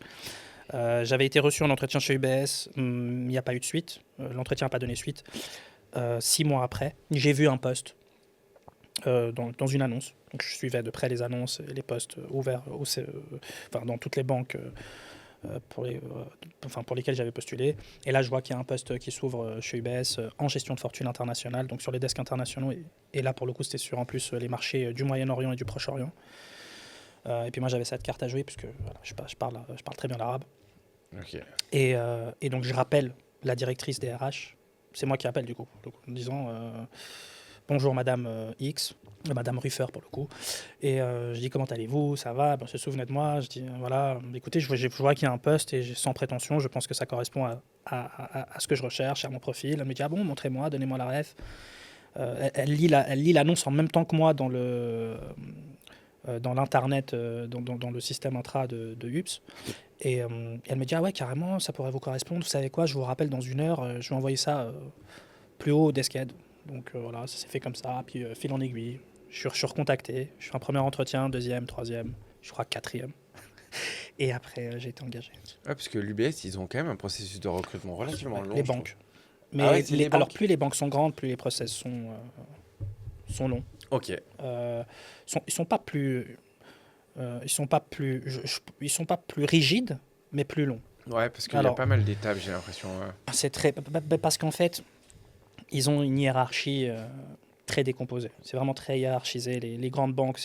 J'avais été reçu en entretien chez UBS, il n'y a pas eu de suite. L'entretien n'a pas donné suite. 6 mois après, j'ai vu un poste dans une annonce. Donc, je suivais de près les annonces et les postes ouverts dans toutes les banques pour lesquelles j'avais postulé. Et là, je vois qu'il y a un poste qui s'ouvre chez UBS en gestion de fortune internationale, donc sur les desks internationaux. Et là, pour le coup, c'était sur en plus les marchés du Moyen-Orient et du Proche-Orient. Et puis moi, j'avais cette carte à jouer, puisque voilà, je parle très bien l'arabe. Okay. Et donc, je rappelle la directrice des RH. C'est moi qui appelle, du coup, en disant bonjour Madame X, Madame Ruffer pour le coup. Et je dis comment allez-vous, ça va, se souvenez de moi. Je dis voilà, écoutez, je vois qu'il y a un poste et sans prétention, je pense que ça correspond à ce que je recherche, à mon profil. Elle me dit ah bon, montrez-moi, donnez-moi la ref. Elle lit l'annonce en même temps que moi dans l'internet, dans le système intra de UPS. Et elle me dit ah ouais, carrément, ça pourrait vous correspondre. Vous savez quoi, je vous rappelle dans 1 heure, je vais envoyer ça plus haut au desk-head. Donc voilà, ça s'est fait comme ça. Puis fil en aiguille, je suis recontacté. Je fais un premier entretien, deuxième, troisième, je crois quatrième. Et après, j'ai été engagé. Ouais, parce que l'UBS, ils ont quand même un processus de recrutement relativement long. Les banques. Mais alors, plus les banques sont grandes, plus les process sont longs. Ok. Ils sont pas plus rigides, mais plus longs. Ouais, parce qu'il y a pas mal d'étapes, j'ai l'impression. C'est très parce qu'en fait, ils ont une hiérarchie très décomposée. C'est vraiment très hiérarchisé. Les grandes banques,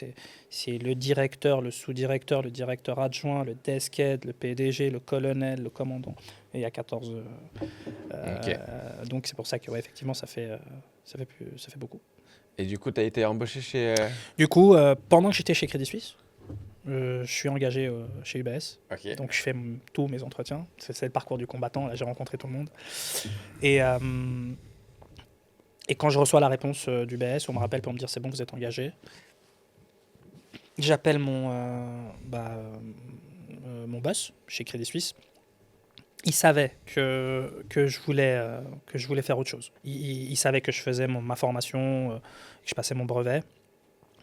c'est le directeur, le sous-directeur, le directeur adjoint, le desk head, le PDG, le colonel, le commandant. Et il y a 14. Okay. Donc c'est pour ça que effectivement, ça fait beaucoup. Et du coup, tu as été embauché chez... Du coup, pendant que j'étais chez Crédit Suisse, je suis engagé chez UBS. Okay. Donc je fais tous mes entretiens. C'est le parcours du combattant. Là, j'ai rencontré tout le monde. Et quand je reçois la réponse d'UBS, on me rappelle pour me dire c'est bon, vous êtes engagé. J'appelle mon boss chez Crédit Suisse. Il savait que je voulais faire autre chose. Il savait que je faisais ma formation, que je passais mon brevet.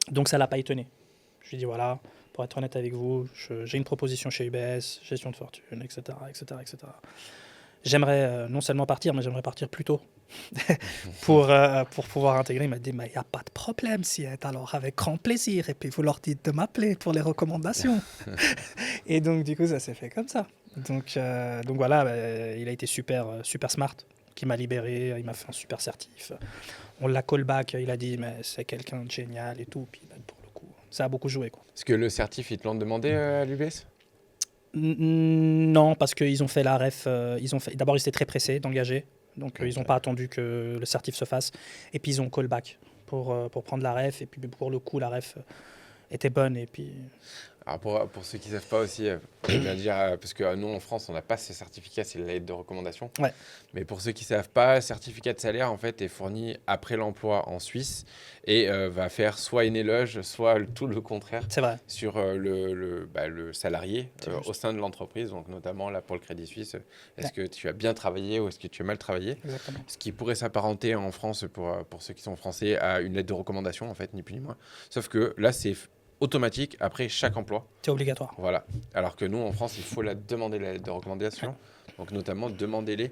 Donc ça ne l'a pas étonné. Je lui ai dit voilà, pour être honnête avec vous, j'ai une proposition chez UBS, gestion de fortune, etc. J'aimerais non seulement partir, mais j'aimerais partir plus tôt pour pouvoir intégrer. Il m'a dit, il n'y a pas de problème, Siet, alors avec grand plaisir. Et puis vous leur dites de m'appeler pour les recommandations. Et donc du coup, ça s'est fait comme ça. Donc voilà, il a été super smart, qui m'a libéré, il m'a fait un super certif. On l'a callback, il a dit, mais c'est quelqu'un de génial et tout. Puis pour le coup, ça a beaucoup joué, quoi. Est-ce que le certif, ils te l'ont demandé à l'UBS ? Non, parce qu'ils ont fait la ref. D'abord, ils étaient très pressés d'engager. Donc, ils n'ont pas attendu que le certif se fasse. Et puis, ils ont callback pour prendre la ref. Et puis, pour le coup, la ref était bonne. Et puis, Alors pour ceux qui ne savent pas aussi, je bien dire, parce que nous en France, on n'a pas ces certificats, c'est la lettre de recommandation. ouais, Mais pour ceux qui ne savent pas, le certificat de salaire en fait est fourni après l'emploi en Suisse et va faire soit une éloge, soit tout le contraire c'est vrai. sur le salarié C'est juste. au sein de l'entreprise. Donc notamment là pour le Crédit Suisse, est-ce Ouais. que tu as bien travaillé ou est-ce que tu as mal travaillé? Exactement. Ce qui pourrait s'apparenter en France pour ceux qui sont français à une lettre de recommandation en fait, ni plus ni moins. Sauf que là c'est automatique après chaque emploi. C'est obligatoire. Voilà. Alors que nous, en France, il faut la demander, la lettre de recommandation. Donc, notamment, demandez-les.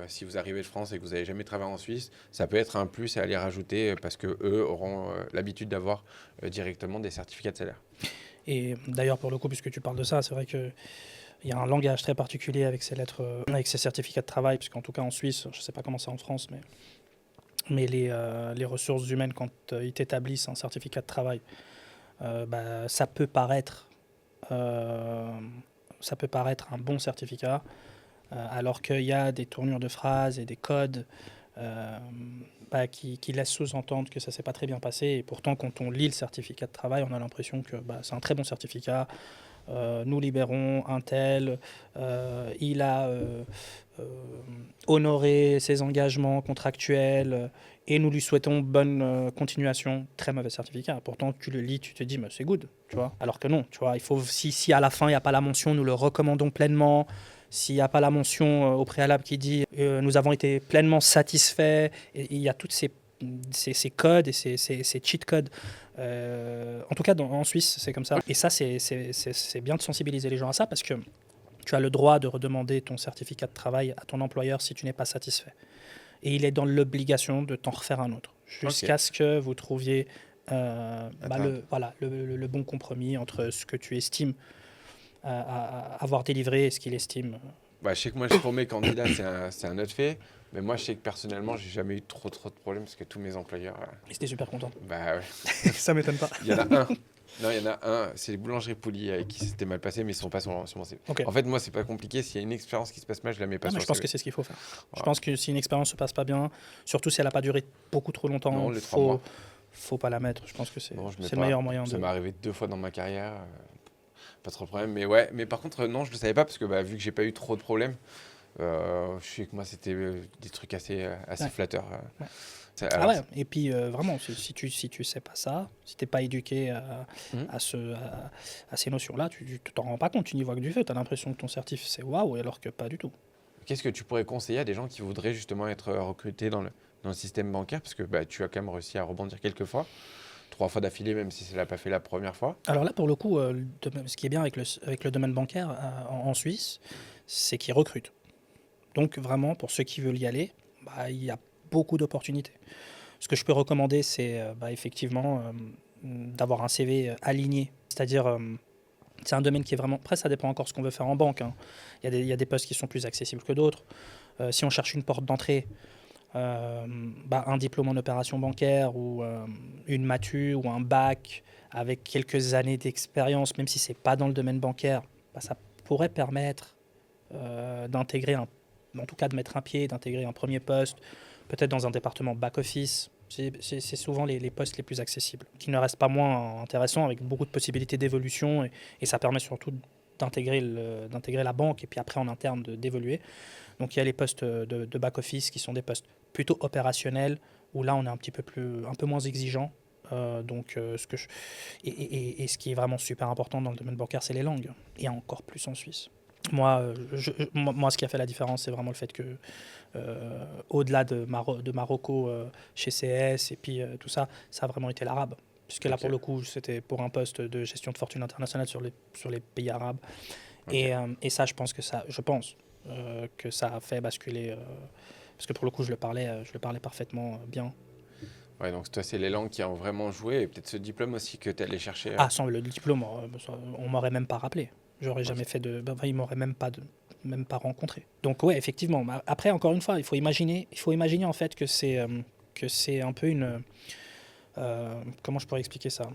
Si vous arrivez de France et que vous n'avez jamais travaillé en Suisse, ça peut être un plus à les rajouter parce qu'eux auront l'habitude d'avoir directement des certificats de salaire. Et d'ailleurs, pour le coup, puisque tu parles de ça, c'est vrai qu'il y a un langage très particulier avec ces lettres, avec ces certificats de travail, puisqu'en tout cas en Suisse, je ne sais pas comment c'est en France, mais les ressources humaines, quand ils t'établissent un certificat de travail, ça peut paraître un bon certificat, alors qu'il y a des tournures de phrases et des codes qui laissent sous-entendre que ça s'est pas très bien passé. Et pourtant, quand on lit le certificat de travail, on a l'impression que c'est un très bon certificat. Nous libérons un tel, il a honoré ses engagements contractuels et nous lui souhaitons bonne continuation. Très mauvais certificat. Pourtant, tu le lis, tu te dis, mais c'est good, tu vois. Alors que non, tu vois, il faut, si à la fin, il n'y a pas la mention, nous le recommandons pleinement. S'il n'y a pas la mention au préalable qui dit nous avons été pleinement satisfaits, et il y a toutes ces codes et ces cheat codes. En tout cas, en Suisse, c'est comme ça. Et ça, c'est bien de sensibiliser les gens à ça parce que tu as le droit de redemander ton certificat de travail à ton employeur si tu n'es pas satisfait. Et il est dans l'obligation de t'en refaire un autre jusqu'à ce que vous trouviez le bon compromis entre ce que tu estimes avoir délivré et ce qu'il estime. Je sais que moi, pour mes candidats, c'est un autre fait. Mais moi, je sais que personnellement, j'ai jamais eu trop de problèmes parce que tous mes employeurs. Ils étaient super contents. Ouais. Ça m'étonne pas. Il y en a un. Non, il y en a un. C'est les boulangeries Pouilly avec qui c'était mal passé, mais ils ne sont pas sur mon CV. Okay. En fait, moi, c'est pas compliqué. S'il y a une expérience qui se passe mal, je la mets pas sur le Je pense CV. que c'est ce qu'il faut faire. Voilà. Je pense que si une expérience se passe pas bien, surtout si elle n'a pas duré beaucoup trop longtemps, Non, les 3 mois. Faut pas la mettre. Je pense que c'est Non, je mets le pas. meilleur moyen. Ça m'est arrivé 2 fois dans ma carrière. Pas trop de problème. Mais ouais, mais par contre, non, je le savais pas parce que vu que j'ai pas eu trop de problèmes, je sais que moi, c'était des trucs assez Ouais. flateurs. Ouais. Alors, Et puis vraiment, si tu sais pas ça, si t'es pas éduqué à ces notions-là, tu t'en rends pas compte, tu n'y vois que du feu. Tu as l'impression que ton certif c'est waouh, alors que pas du tout. qu'est-ce que tu pourrais conseiller à des gens qui voudraient justement être recrutés dans le système bancaire? Parce que tu as quand même réussi à rebondir quelques fois, 3 fois d'affilée, même si ça l'a pas fait la première fois. Alors là, pour le coup, ce qui est bien avec le domaine bancaire en Suisse, c'est qu'ils recrutent. Donc vraiment, pour ceux qui veulent y aller, il y a beaucoup d'opportunités. Ce que je peux recommander, c'est effectivement d'avoir un CV aligné. C'est-à-dire, c'est un domaine qui est vraiment... Après, ça dépend encore de ce qu'on veut faire en banque. Hein. Il y a des postes qui sont plus accessibles que d'autres. Si on cherche une porte d'entrée, un diplôme en opération bancaire ou une matu ou un bac avec quelques années d'expérience, même si ce n'est pas dans le domaine bancaire, ça pourrait permettre d'intégrer en tout cas de mettre un pied, d'intégrer un premier poste, peut-être dans un département back-office. C'est souvent les postes les plus accessibles, qui ne restent pas moins intéressants, avec beaucoup de possibilités d'évolution, et ça permet surtout d'intégrer la banque, et puis après en interne d'évoluer. Donc il y a les postes de back-office qui sont des postes plutôt opérationnels, où là on est un peu moins exigeant. Ce qui est vraiment super important dans le domaine bancaire, c'est les langues, et encore plus en Suisse. Moi, ce qui a fait la différence, c'est vraiment le fait que, au-delà de Marocco chez CS et puis tout ça, ça a vraiment été l'arabe. Puisque là, pour le coup, c'était pour un poste de gestion de fortune internationale sur les pays arabes. Okay. Et ça, je pense que ça a fait basculer. Parce que pour le coup, je le parlais parfaitement bien. Ouais, donc toi, c'est les langues qui ont vraiment joué, et peut-être ce diplôme aussi que tu es allé chercher. Sans le diplôme, on m'aurait même pas rappelé. J'aurais jamais fait ils m'auraient même pas rencontré. Donc ouais, effectivement. Après, encore une fois, il faut imaginer en fait que c'est un peu une... comment je pourrais expliquer ça?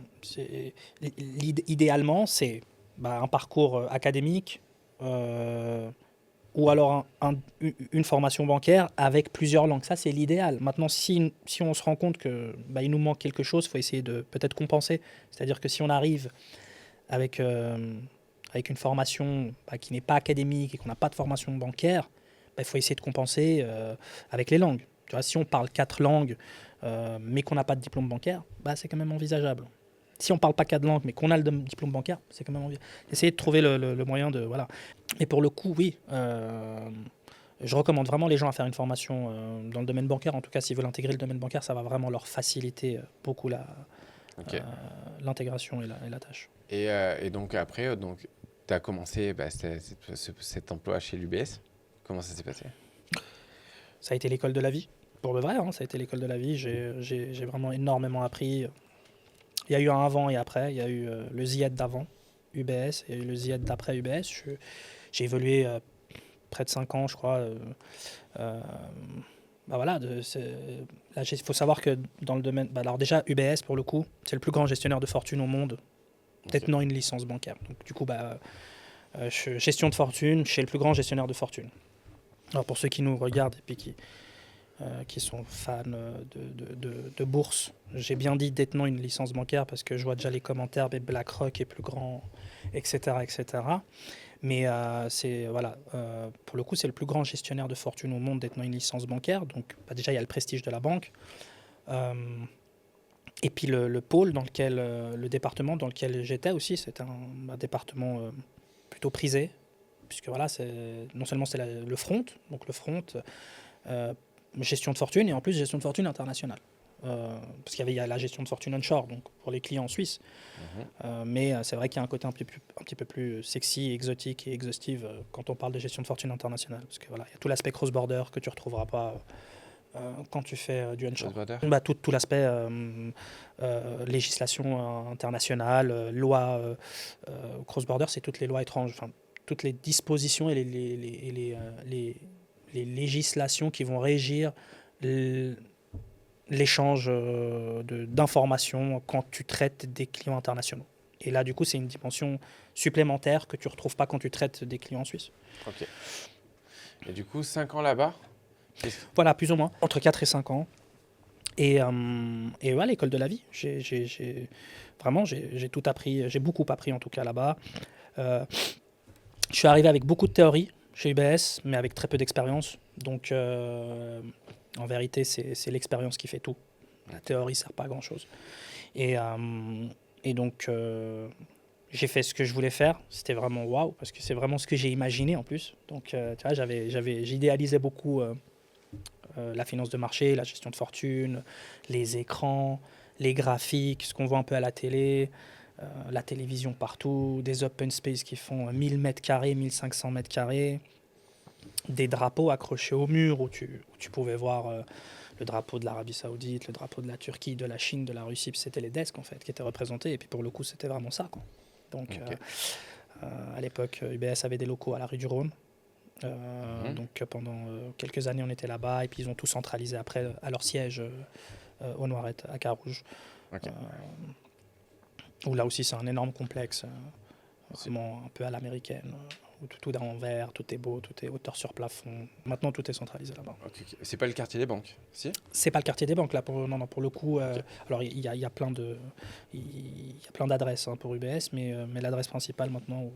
Idéalement, c'est un parcours académique ou alors une formation bancaire avec plusieurs langues. Ça, c'est l'idéal. Maintenant, si on se rend compte qu'il nous manque quelque chose, il faut essayer de peut-être compenser. C'est-à-dire que si on arrive avec, avec une formation qui n'est pas académique et qu'on n'a pas de formation bancaire, il faut essayer de compenser avec les langues. Tu vois, si on parle 4 langues, mais qu'on n'a pas de diplôme bancaire, c'est quand même envisageable. Si on ne parle pas 4 langues, mais qu'on a le diplôme bancaire, c'est quand même envisageable. Essayer de trouver le moyen de... Voilà. Et pour le coup, oui, je recommande vraiment les gens à faire une formation dans le domaine bancaire. En tout cas, s'ils veulent intégrer le domaine bancaire, ça va vraiment leur faciliter beaucoup l'intégration et la tâche. Et donc après, tu as commencé cet emploi chez l'UBS. Comment ça s'est passé? Ça a été l'école de la vie, pour le vrai, ça a été l'école de la vie. J'ai vraiment énormément appris. Il y a eu un avant et après, il y a eu le ZIED d'avant UBS, il y a eu le ZIED d'après UBS. J'ai évolué près de 5 ans, je crois. Voilà, il faut savoir que dans le domaine... alors déjà, UBS, pour le coup, c'est le plus grand gestionnaire de fortune au monde, détenant une licence bancaire. Donc du coup, gestion de fortune chez le plus grand gestionnaire de fortune. Alors pour ceux qui nous regardent et puis qui sont fans de bourse, j'ai bien dit détenant une licence bancaire parce que je vois déjà les commentaires, mais BlackRock est plus grand, etc. etc. Mais pour le coup, c'est le plus grand gestionnaire de fortune au monde détenant une licence bancaire. Donc déjà, il y a le prestige de la banque. Et puis le pôle dans lequel, le département dans lequel j'étais aussi, c'était un département plutôt prisé, puisque voilà, non seulement c'est le front, donc le front, gestion de fortune, et en plus gestion de fortune internationale. Parce qu'il y a la gestion de fortune onshore, donc pour les clients en Suisse. Mais c'est vrai qu'il y a un côté un petit peu plus sexy, exotique et exhaustif quand on parle de gestion de fortune internationale. Parce que voilà, il y a tout l'aspect cross-border que tu ne retrouveras pas quand tu fais du onshore. Tout l'aspect législation internationale, loi cross-border, c'est toutes les lois étranges, enfin toutes les dispositions et les législations qui vont régir l'échange d'informations quand tu traites des clients internationaux. Et là, du coup, c'est une dimension supplémentaire que tu ne retrouves pas quand tu traites des clients en Suisse. Ok. Et du coup, 5 ans là-bas? Voilà, plus ou moins, entre 4 et 5 ans. Et voilà, l'école de la vie. J'ai tout appris, j'ai beaucoup appris en tout cas là-bas. Je suis arrivé avec beaucoup de théorie chez UBS, mais avec très peu d'expérience. Donc, en vérité, c'est l'expérience qui fait tout. La théorie ne sert pas à grand-chose. Et donc, j'ai fait ce que je voulais faire. C'était vraiment waouh, parce que c'est vraiment ce que j'ai imaginé en plus. Donc, tu vois, j'idéalisais beaucoup la finance de marché, la gestion de fortune, les écrans, les graphiques, ce qu'on voit un peu à la télé, la télévision partout, des open space qui font 1000 mètres carrés, 1500 mètres carrés, des drapeaux accrochés au mur où tu pouvais voir le drapeau de l'Arabie Saoudite, le drapeau de la Turquie, de la Chine, de la Russie, puis c'était les desks en fait qui étaient représentés, et puis pour le coup c'était vraiment ça, quoi. Donc okay. À l'époque, UBS avait des locaux à la rue du Rhône. Donc pendant quelques années on était là-bas, et puis ils ont tout centralisé après à leur siège au Noiret à Carouge. Okay. Où là aussi c'est un énorme complexe, vraiment un peu à l'américaine, où tout est en verre, tout est beau, tout est hauteur sur plafond. Maintenant tout est centralisé là-bas. Okay. C'est pas le quartier des banques, si? C'est pas le quartier des banques là, pour le coup. Okay. Alors il y a plein d'adresses pour UBS, mais l'adresse principale maintenant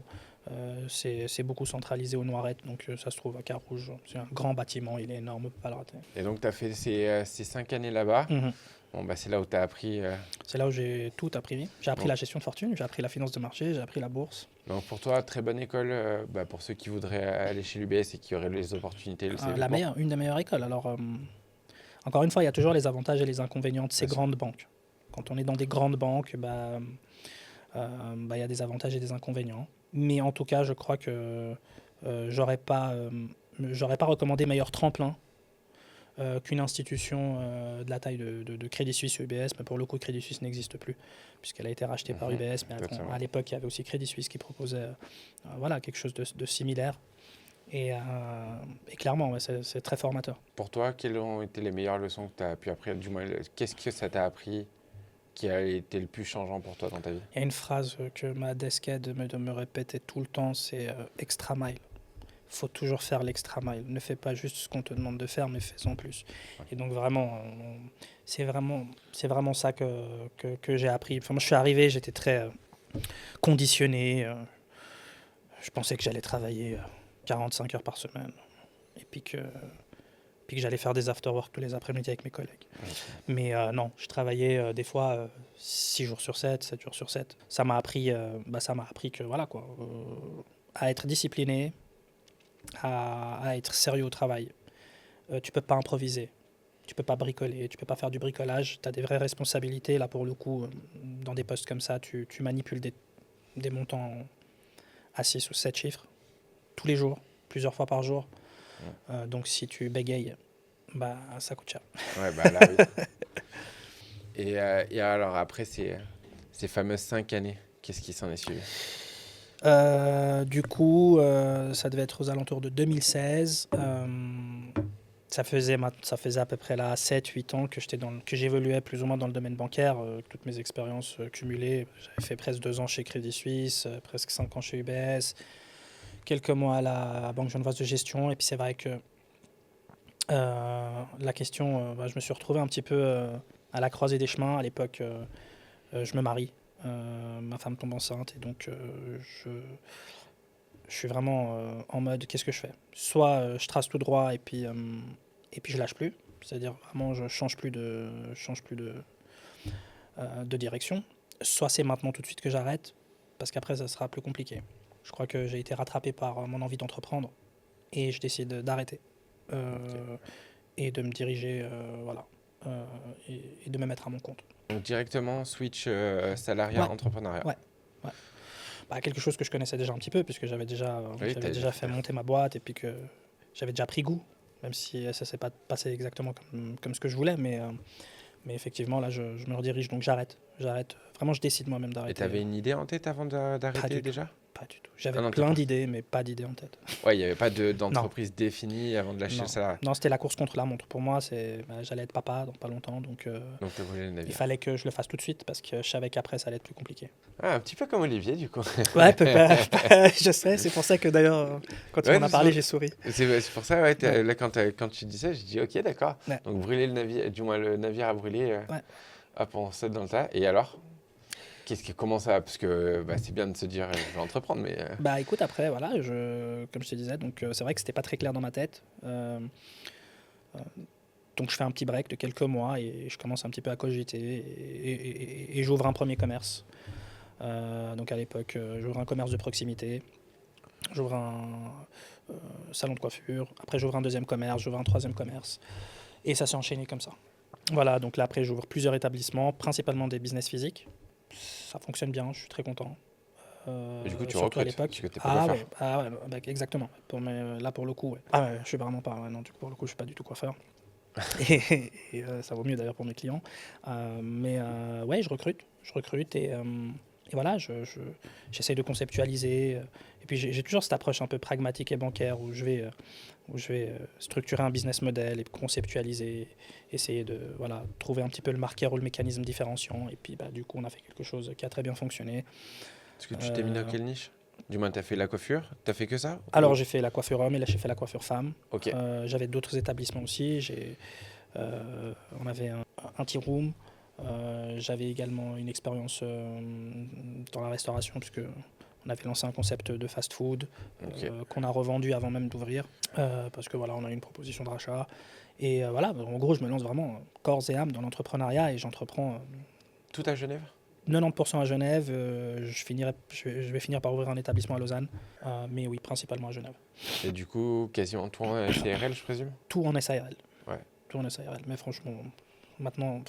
c'est beaucoup centralisé au Noiret, donc ça se trouve à Carouge. C'est un grand bâtiment, il est énorme, on peut pas le rater. Et donc tu as fait ces 5 années là-bas. Bon, c'est là où tu as appris... C'est là où j'ai tout appris. J'ai appris la gestion de fortune, j'ai appris la finance de marché, j'ai appris la bourse. Donc pour toi, très bonne école pour ceux qui voudraient aller chez l'UBS et qui auraient les opportunités. Une des meilleures écoles. Alors, encore une fois, il y a toujours les avantages et les inconvénients de ces grandes banques. Quand on est dans des grandes banques, il y a des avantages et des inconvénients. Mais en tout cas, je crois que j'aurais pas recommandé meilleur tremplin qu'une institution de la taille de Crédit Suisse ou UBS, mais pour le coup Crédit Suisse n'existe plus puisqu'elle a été rachetée par UBS, mais à l'époque il y avait aussi Crédit Suisse qui proposait quelque chose de similaire, et clairement c'est très formateur. Pour toi, quelles ont été les meilleures leçons que tu as pu apprendre, du moins qu'est-ce que ça t'a appris qui a été le plus changeant pour toi dans ta vie? Il y a une phrase que ma desk aide me répétait tout le temps, c'est extra mile. Faut toujours faire l'extra mile. Ne fais pas juste ce qu'on te demande de faire, mais fais-en plus. Et donc vraiment, c'est vraiment ça que j'ai appris. Enfin, moi, je suis arrivé, j'étais très conditionné. Je pensais que j'allais travailler 45 heures par semaine. Et puis que j'allais faire des after-work tous les après-midi avec mes collègues. Mais non, je travaillais des fois 6 jours sur 7, 7 jours sur 7. Ça m'a appris que voilà quoi, à être discipliné, à être sérieux au travail. Tu peux pas improviser, tu peux pas bricoler, tu peux pas faire du bricolage. Tu as des vraies responsabilités. Là pour le coup, dans des postes comme ça, tu manipules des montants à 6 ou 7 chiffres tous les jours, plusieurs fois par jour. Donc si tu bégayes, bah ça coûte cher. Ouais, bah là, oui. Et alors, après ces fameuses 5 années, qu'est-ce qui s'en est suivi? Du coup, ça devait être aux alentours de 2016. Ça faisait à peu près là 7-8 ans que j'évoluais plus ou moins dans le domaine bancaire. Toutes mes expériences cumulées. J'avais fait presque 2 ans chez Crédit Suisse, presque 5 ans chez UBS, quelques mois à la Banque genevoise de gestion. Et puis c'est vrai que la question, je me suis retrouvé un petit peu à la croisée des chemins. À l'époque, je me marie. Ma femme tombe enceinte et donc je suis vraiment en mode qu'est-ce que je fais? Soit je trace tout droit et puis je lâche plus, c'est-à-dire vraiment je change plus de direction. Soit c'est maintenant tout de suite que j'arrête parce qu'après ça sera plus compliqué. Je crois que j'ai été rattrapé par mon envie d'entreprendre et je décide d'arrêter et de me diriger et de me mettre à mon compte. Donc directement, switch salariat, Ouais. entrepreneuriat. Ouais. Bah, quelque chose que je connaissais déjà un petit peu puisque j'avais déjà fait monter ma boîte et puis que j'avais déjà pris goût, même si ça s'est pas passé exactement comme ce que je voulais, mais effectivement là je me redirige, donc j'arrête, vraiment je décide moi-même Et d'arrêter. tu avais une idée en tête avant d'arrêter déjà? Pas du tout, j'avais Ah non, plein d'idées mais pas d'idées en tête. Ouais, il n'y avait pas d'entreprise définie avant de lâcher Non. le salariat. Non, c'était la course contre la montre pour moi, j'allais être papa dans pas longtemps, donc Donc tu as brûlé le il navire. fallait que je le fasse tout de suite parce que je savais qu'après ça allait être plus compliqué. Ah, un petit peu comme Olivier, du coup. Ouais, je sais, c'est pour ça que d'ailleurs quand tu Ouais, m'en as parlé j'ai souri. C'est pour ça, ouais, Ouais. là, quand tu dis ça, j'ai dit, ok, d'accord. Ouais. Donc brûler le navire, du moins le navire a brûlé. Ouais. Hop, on saute dans le tas. Et alors? Comment ça? Parce que c'est bien de se dire, je vais entreprendre, mais... Bah écoute, après, voilà, comme je te disais, donc c'est vrai que c'était pas très clair dans ma tête. Donc je fais un petit break de quelques mois et je commence un petit peu à cogiter et j'ouvre un premier commerce. Donc à l'époque, j'ouvre un commerce de proximité, j'ouvre un salon de coiffure, après j'ouvre un deuxième commerce, j'ouvre un troisième commerce et ça s'est enchaîné comme ça. Voilà, donc là après j'ouvre plusieurs établissements, principalement des business physiques. Ça fonctionne bien, je suis très content. Et du coup, tu surtout à recrutes, l'époque. parce que t'es pas coiffeur. Ouais, exactement. Là pour le coup, ouais. Ah ouais, je suis vraiment pas. Ouais, non, du coup, pour le coup, je suis pas du tout coiffeur. et ça vaut mieux d'ailleurs pour mes clients. Ouais, je recrute et voilà, j'essaye de conceptualiser. Et puis j'ai toujours cette approche un peu pragmatique et bancaire où je vais structurer un business model et conceptualiser, essayer de trouver un petit peu le marqueur ou le mécanisme différenciant. Et puis du coup, on a fait quelque chose qui a très bien fonctionné. Est-ce que tu t'es mis dans quelle niche? Du moins, tu as fait la coiffure? Tu as fait que ça? Alors, j'ai fait la coiffure homme et là, j'ai fait la coiffure femme. Ok. J'avais d'autres établissements aussi. On avait un tea room. J'avais également une expérience dans la restauration puisque on avait lancé un concept de fast-food qu'on a revendu avant même d'ouvrir parce que voilà, on a eu une proposition de rachat. Et voilà, en gros, je me lance vraiment corps et âme dans l'entrepreneuriat et j'entreprends. Tout à Genève? 90% à Genève, je vais finir par ouvrir un établissement à Lausanne, mais oui, principalement à Genève. Et du coup, quasiment tout en SARL, je présume? Tout en SARL. Ouais. Tout en SARL, mais franchement, maintenant,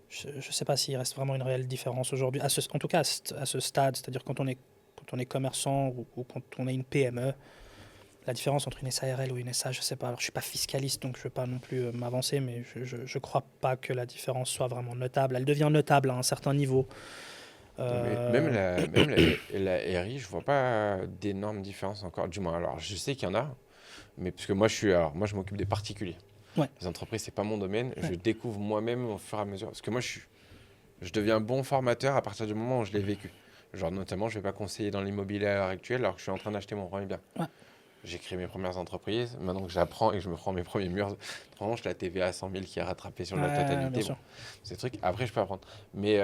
je sais pas s'il reste vraiment une réelle différence aujourd'hui, en tout cas à ce stade, c'est-à-dire quand on est commerçant ou quand on est une PME, la différence entre une SARL ou une SA, je sais pas. Alors, je suis pas fiscaliste, donc je vais pas non plus m'avancer, mais je crois pas que la différence soit vraiment notable. Elle devient notable à un certain niveau. Même la RI, je vois pas d'énormes différences encore. Du moins, alors je sais qu'il y en a, mais parce que moi je m'occupe des particuliers. Ouais. Les entreprises, c'est pas mon domaine. Ouais. Je découvre moi-même au fur et à mesure. Parce que moi, je Je deviens bon formateur à partir du moment où je l'ai vécu. Genre, notamment, je ne vais pas conseiller dans l'immobilier à l'heure actuelle alors que je suis en train d'acheter mon premier bien. Ouais. J'ai créé mes premières entreprises. Maintenant que j'apprends et que je me prends mes premiers murs, franchement, la TVA à 100 000 qui est rattrapée sur la Ouais, bien totalité. Bon, sûr. ces trucs, après, je peux apprendre. Mais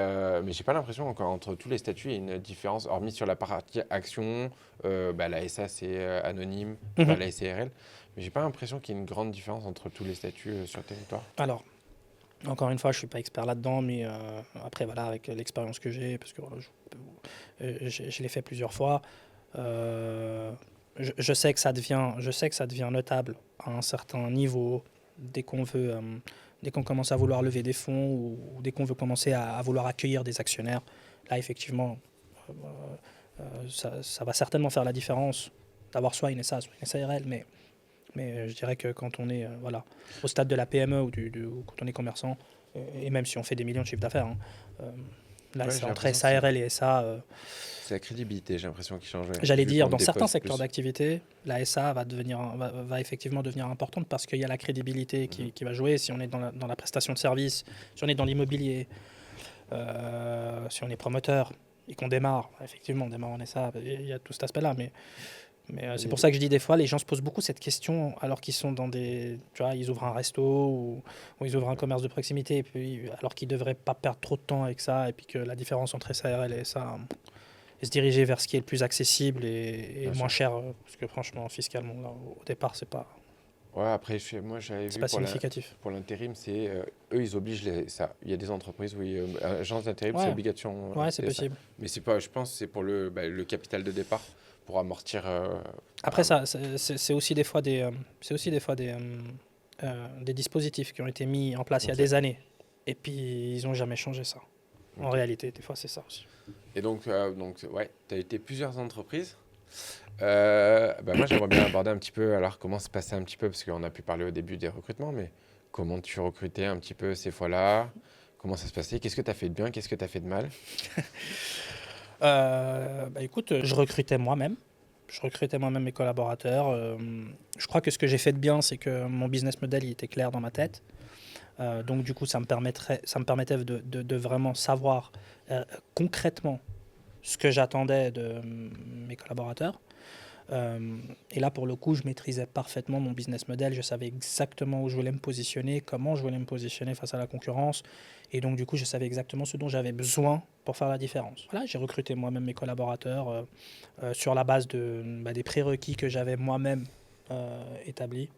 j'ai pas l'impression qu'entre tous les statuts, il y a une différence, hormis sur la partie action, la SA, c'est anonyme, pas Mhm. la SARL. Mais j'ai pas l'impression qu'il y ait une grande différence entre tous les statuts sur le territoire. Alors, encore une fois, je suis pas expert là-dedans, mais après, voilà, avec l'expérience que j'ai, parce que voilà, je l'ai fait plusieurs fois, euh, je sais que ça devient notable à un certain niveau dès qu'on commence à vouloir lever des fonds ou dès qu'on veut commencer à vouloir accueillir des actionnaires. Là, effectivement, euh, ça va certainement faire la différence d'avoir soit une SA, soit une SARL, mais je dirais que quand on est voilà, au stade de la PME ou quand on est commerçant, et même si on fait des millions de chiffres d'affaires, hein, euh, là, Ouais, c'est j'ai entre l'impression que c'est SARL et SA. c'est la crédibilité, j'ai l'impression, qui change, ouais, J'allais vu dire, qu'on dans certains dépose secteurs plus. d'activité, la SA va effectivement devenir importante parce qu'il y a la crédibilité Mhm. qui va jouer. Si on est dans la prestation de service, si on est dans l'immobilier, si on est promoteur et qu'on démarre, effectivement, on démarre en SA, il y a tout cet aspect-là. Mais c'est pour ça que je dis des fois, les gens se posent beaucoup cette question alors qu'ils sont dans des. Tu vois, ils ouvrent un resto ou ils ouvrent un commerce de proximité, et puis, alors qu'ils ne devraient pas perdre trop de temps avec ça, et puis que la différence entre SARL et SA, et se diriger vers ce qui est le plus accessible et Bien le moins sûr. cher, parce que franchement, fiscalement, là, au départ, Ouais, après, moi, j'avais c'est vu pas significatif. pour l'intérim, c'est eux, ils obligent ça. Il y a des entreprises où agence d'intérim, c'est Ouais, obligation, ouais, c'est c'est ça. possible. Mais c'est pas, je pense, que c'est pour le capital de départ pour amortir. Après, ça, c'est aussi des fois c'est aussi des fois des dispositifs qui ont été mis en place il y a Ok, des années, et puis ils n'ont jamais changé ça. En ok. réalité, des fois, c'est ça aussi. Et donc ouais, tu as été plusieurs entreprises. Moi, j'aimerais bien aborder un petit peu, alors comment se passait un petit peu, parce qu'on a pu parler au début des recrutements, mais comment tu recrutais un petit peu ces fois-là? Comment ça se passait? Qu'est-ce que tu as fait de bien? Qu'est-ce que tu as fait de mal? Écoute, je recrutais moi-même. Je recrutais moi-même mes collaborateurs. Je crois que ce que j'ai fait de bien, c'est que mon business model il était clair dans ma tête. Donc du coup, ça me permettait de vraiment savoir concrètement ce que j'attendais de mes collaborateurs. Et là, pour le coup, je maîtrisais parfaitement mon business model. Je savais exactement où je voulais me positionner, comment je voulais me positionner face à la concurrence. Et donc, du coup, je savais exactement ce dont j'avais besoin pour faire la différence. Voilà, j'ai recruté moi-même mes collaborateurs sur la base des prérequis que j'avais moi-même établis.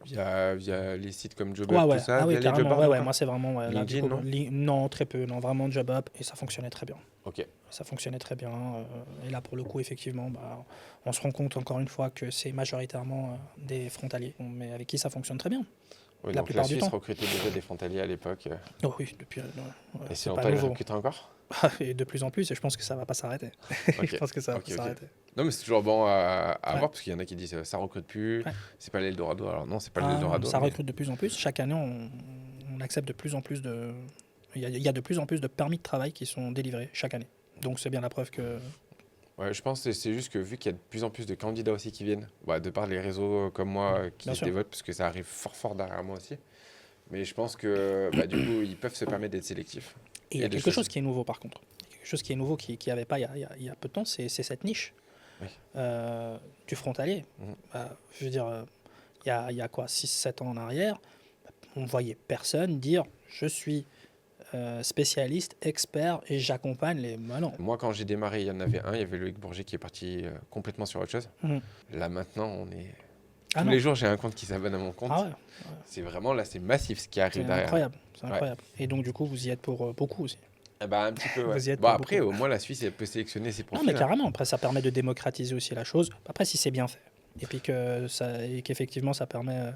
Via les sites comme Ouais, JobUp, tout ouais. ça, Ah oui, via les job carrément. boards Ouais, ou ouais. pas? Moi, c'est vraiment là, du LinkedIn, coup, non? non, très peu, non, vraiment job up et ça fonctionnait très bien. Ok. Ça fonctionnait très bien. Et là, pour le coup, effectivement, on se rend compte encore une fois que c'est majoritairement des frontaliers, mais avec qui ça fonctionne très bien, Oui, la donc la plupart du Suisse temps. recrutait déjà des frontaliers à l'époque. Oh oui, depuis, ouais, Et si c'est pas longtemps, ils nouveau. recrutent encore? Et de plus en plus, et je pense que ça va pas s'arrêter. Je Ok, pense que ça va ok, pas ok. s'arrêter. Non, mais c'est toujours bon à Ouais, voir parce qu'il y en a qui disent ça recrute plus, ouais. c'est pas l'Eldorado. Alors non, c'est pas Ah, l'Eldorado, ça mais recrute de plus en plus. Chaque année, on accepte de plus en plus de. Il y a de plus en plus de permis de travail qui sont délivrés chaque année. Donc c'est bien la preuve que. ouais, je pense que c'est juste que vu qu'il y a de plus en plus de candidats aussi qui viennent, de par les réseaux comme moi Bien qui se sûr. développent, parce que ça arrive fort fort derrière moi aussi. Mais je pense que du coup, ils peuvent se permettre d'être sélectifs Et il y et a de quelque chose choisir. qui est nouveau par contre. Il y a quelque chose qui est nouveau qui n'y avait pas il y a peu de temps, c'est cette niche Oui. du frontalier. Mhm. Je veux dire, il y a quoi, 6 7 ans en arrière, on voyait personne dire je suis spécialiste, expert et j'accompagne les. Bah non. Moi, quand j'ai démarré, il y en avait un, il y avait Loïc Bourget qui est parti complètement sur autre chose. Mhm. Là maintenant, on est. Ah Tous les non. jours, j'ai un compte qui s'abonne à mon Ah compte. ouais, C'est vraiment là, c'est massif ce qui c'est arrive derrière. incroyable. C'est Ouais. incroyable. Et donc, du coup, vous y êtes pour beaucoup aussi. Un petit peu, ouais. Vous y êtes Bon, pour après, beaucoup. au moins, la Suisse, elle peut sélectionner ses Non, mais profils, hein. carrément. Après, ça permet de démocratiser aussi la chose. Après, si c'est bien fait. Et puis et qu'effectivement, ça permet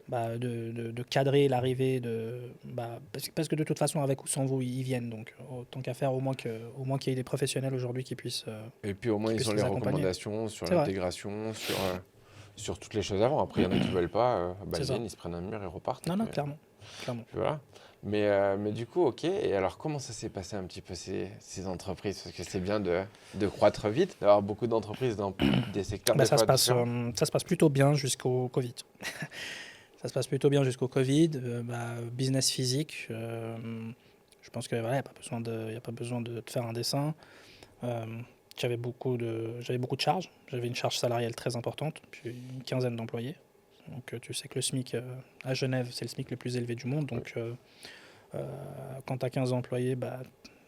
de cadrer l'arrivée parce que de toute façon, avec ou sans vous, ils viennent. Donc, tant qu'à faire, au moins qu'il y ait des professionnels aujourd'hui Et puis au moins, qui ils puissent ont les les accompagner. recommandations sur C'est vrai, l'intégration, sur toutes les choses avant. Après, il y en a qui veulent pas, c'est ils ça. viennent, ils se prennent un mur et repartent. Et Non, puis, non, clairement. Clairement. puis voilà. Mais du coup, ok. Et alors, comment ça s'est passé un petit peu ces entreprises? Parce que c'est bien de croître vite, d'avoir beaucoup d'entreprises dans des secteurs des fois différents. Ça se passe plutôt bien jusqu'au Covid. Ça se passe plutôt bien jusqu'au Covid. Business physique. Je pense que voilà, il n'y a pas besoin de faire un dessin. Euh, j'avais beaucoup de charges. J'avais une charge salariale très importante, puis une quinzaine d'employés. Donc tu sais que le SMIC à Genève, c'est le SMIC le plus élevé du monde. Donc quand tu as 15 employés,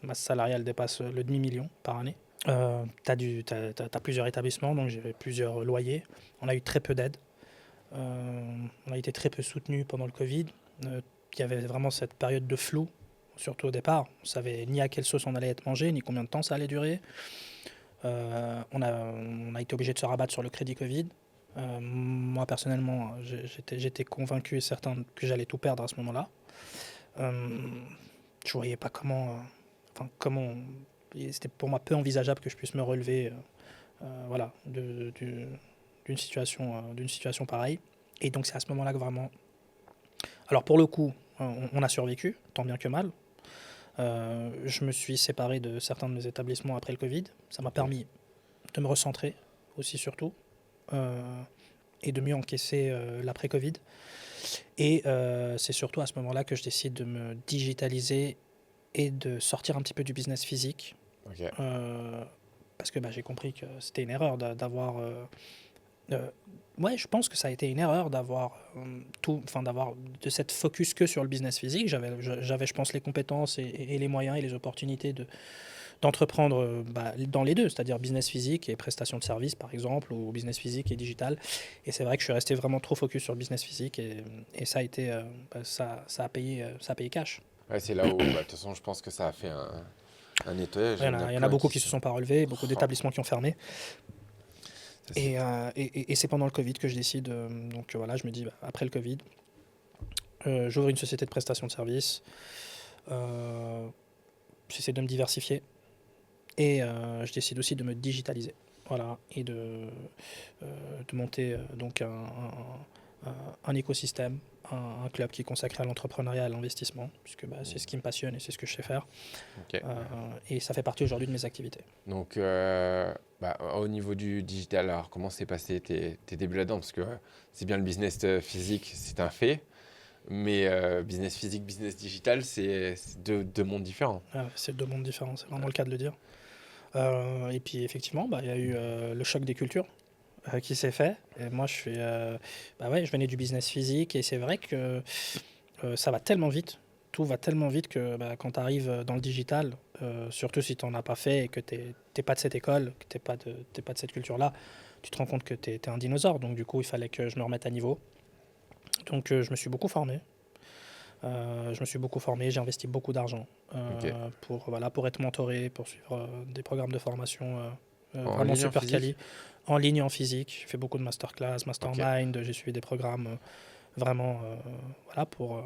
masse salariale dépasse le demi-million par année. T'as plusieurs établissements, donc j'avais plusieurs loyers. On a eu très peu d'aide. On a été très peu soutenu pendant le Covid. Il y avait vraiment cette période de flou, surtout au départ. On savait ni à quelle sauce on allait être mangé, ni combien de temps ça allait durer. On a été obligé de se rabattre sur le crédit Covid. Moi, personnellement, j'étais convaincu et certain que j'allais tout perdre à ce moment-là. Je voyais pas comment c'était pour moi peu envisageable que je puisse me relever voilà, d'une situation pareille. Et donc c'est à ce moment-là que vraiment... Alors pour le coup, on a survécu, tant bien que mal. Je me suis séparé de certains de mes établissements après le Covid. Ça m'a permis de me recentrer aussi surtout et de mieux encaisser l'après-Covid. Et c'est surtout à ce moment-là que je décide de me digitaliser et de sortir un petit peu du business physique. Ok. Parce que j'ai compris que c'était une erreur d'avoir... ouais, je pense que ça a été une erreur d'avoir d'avoir de cette focus que sur le business physique. J'avais, je pense, les compétences et les moyens et les opportunités d'entreprendre dans les deux, c'est-à-dire business physique et prestation de services, par exemple, ou business physique et digital. Et c'est vrai que je suis resté vraiment trop focus sur le business physique et ça a été, ça a payé cash. Ouais, c'est là où, de toute façon, je pense que ça a fait un nettoyage. Il y en a beaucoup qui se sont pas relevés, beaucoup d'établissements qui ont fermé. Ça, c'est- Et c'est pendant le Covid que je décide, donc voilà, je me dis, après le Covid, j'ouvre une société de prestation de services, j'essaie de me diversifier et je décide aussi de me digitaliser, voilà, et de monter donc un écosystème, un club qui est consacré à l'entrepreneuriat et à l'investissement, puisque c'est ce qui me passionne et c'est ce que je sais faire. Ok. Et ça fait partie aujourd'hui de mes activités. Donc, au niveau du digital, alors comment s'est passé tes débuts là-dedans? Parce que c'est bien le business physique, c'est un fait, mais business physique, business digital, c'est deux mondes différents. C'est deux mondes différents, c'est vraiment le cas de le dire. Et puis effectivement, il y a eu le choc des cultures qui s'est fait. Et moi, je venais du business physique et c'est vrai que ça va tellement vite. Tout va tellement vite que quand tu arrives dans le digital, surtout si tu n'en as pas fait et que tu n'es pas de cette école, que tu n'es pas de cette culture-là, tu te rends compte que tu es un dinosaure. Donc du coup, il fallait que je me remette à niveau. Donc je me suis beaucoup formé. J'ai investi beaucoup d'argent Ok. pour être mentoré, pour suivre des programmes de formation En vraiment ligne, en super physique? quali, en ligne et en physique. J'ai fait beaucoup de masterclass, mastermind, j'ai suivi des programmes vraiment voilà, pour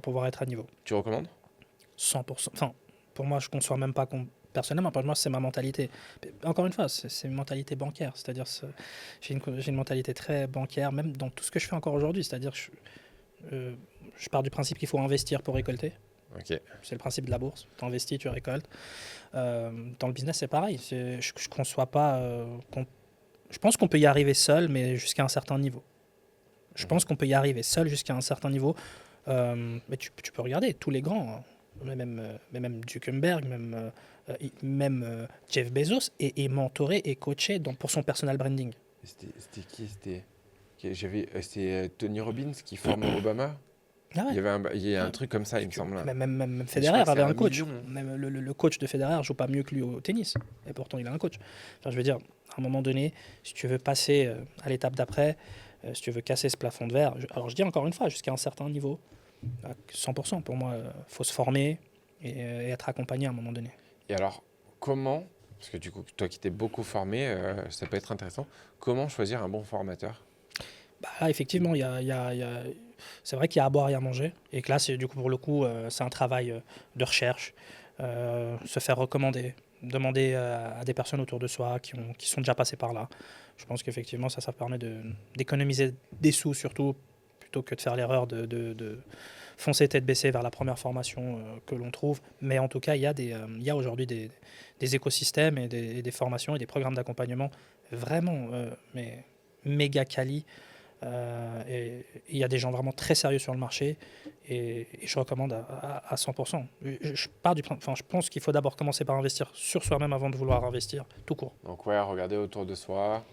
pouvoir être à niveau. Tu recommandes? 100%. Enfin, pour moi, je ne conçois même pas personnellement, pour moi, c'est ma mentalité. Encore une fois, c'est une mentalité bancaire. C'est-à-dire, j'ai une mentalité très bancaire, même dans tout ce que je fais encore aujourd'hui. C'est-à-dire que je pars du principe qu'il faut investir pour récolter. Ok. C'est le principe de la bourse. Tu investis, tu récoltes. Dans le business, c'est pareil. Je conçois pas. Je pense qu'on peut y arriver seul, mais jusqu'à un certain niveau. Je pense qu'on peut y arriver seul jusqu'à un certain niveau. Mais tu peux regarder tous les grands, hein. Même Zuckerberg, même Jeff Bezos est mentoré et coaché pour son personal branding. C'était qui? C'était Tony Robbins qui forme Obama. Ah ouais. Il y a un truc comme ça, il me semble. Même Je Federer crois que avait c'est un coach. million. Même le coach de Federer joue pas mieux que lui au tennis. Et pourtant, il a un coach. Enfin, je veux dire, à un moment donné, si tu veux passer à l'étape d'après, si tu veux casser ce plafond de verre, alors je dis encore une fois, jusqu'à un certain niveau, à 100%, pour moi, faut se former et être accompagné à un moment donné. Et alors, comment, parce que du coup, toi qui t'es beaucoup formé, ça peut être intéressant, comment choisir un bon formateur? Là, effectivement, c'est vrai qu'il y a à boire et à manger. Et que là, du coup, pour le coup, c'est un travail de recherche, se faire recommander, demander à des personnes autour de soi qui sont déjà passées par là. Je pense qu'effectivement, ça permet d'économiser des sous, surtout, plutôt que de faire l'erreur de foncer tête baissée vers la première formation que l'on trouve. Mais en tout cas, il y a aujourd'hui des écosystèmes et des formations et des programmes d'accompagnement vraiment méga quali. Et il y a des gens vraiment très sérieux sur le marché Et je recommande à 100%. Je pense qu'il faut d'abord commencer par investir sur soi-même avant de vouloir investir tout court. Donc ouais, regarder autour de soi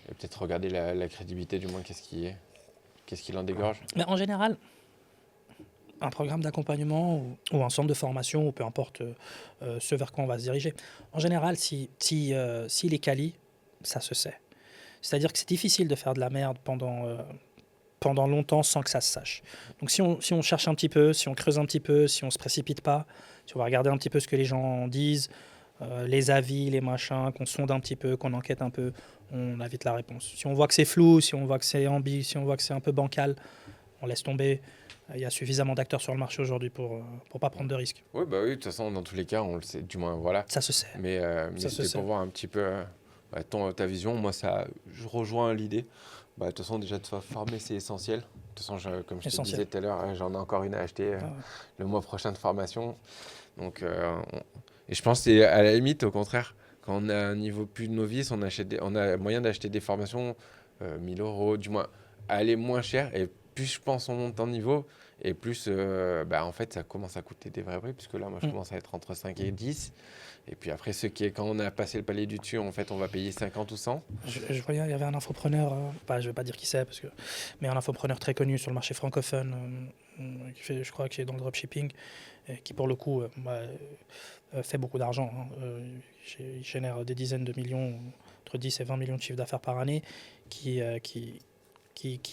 et peut-être regarder la crédibilité, du moins qu'est-ce qui l'en dégorge. Mais en général, un programme d'accompagnement ou un centre de formation, ou peu importe ce vers quoi on va se diriger, en général, s'il est quali, ça se sait. C'est-à-dire que c'est difficile de faire de la merde pendant longtemps sans que ça se sache. Donc si on cherche un petit peu, si on creuse un petit peu, si on ne se précipite pas, si on va regarder un petit peu ce que les gens disent, les avis, les machins, qu'on sonde un petit peu, qu'on enquête un peu, on a vite la réponse. Si on voit que c'est flou, si on voit que c'est ambi, si on voit que c'est un peu bancal, on laisse tomber. Il y a suffisamment d'acteurs sur le marché aujourd'hui pour pas prendre de risques. Oui, bah oui, de toute façon, dans tous les cas, on le sait, du moins, voilà. Ça se sait. Mais c'était pour voir un petit peu ta vision. Moi, je rejoins l'idée. De toute façon, déjà, de se former, c'est essentiel. De toute façon, comme je te disais tout à l'heure, j'en ai encore une à acheter le mois prochain de formation. Donc, et je pense que c'est à la limite, au contraire, quand on a un niveau plus novice, on a moyen d'acheter des formations 1000 euros, du moins, à aller moins cher. Et plus je pense on monte en niveau, et plus en fait, ça commence à coûter des vrais prix, puisque là, moi, je commence à être entre 5 et 10. Et puis après, quand on a passé le palier du dessus, en fait, on va payer 50 ou 100. Je voyais, il y avait un infopreneur, je ne vais pas dire qui c'est, mais un infopreneur très connu sur le marché francophone, je crois qu'il est dans le dropshipping, qui pour le coup fait beaucoup d'argent. Il génère des dizaines de millions, entre 10 et 20 millions de chiffres d'affaires par année, qui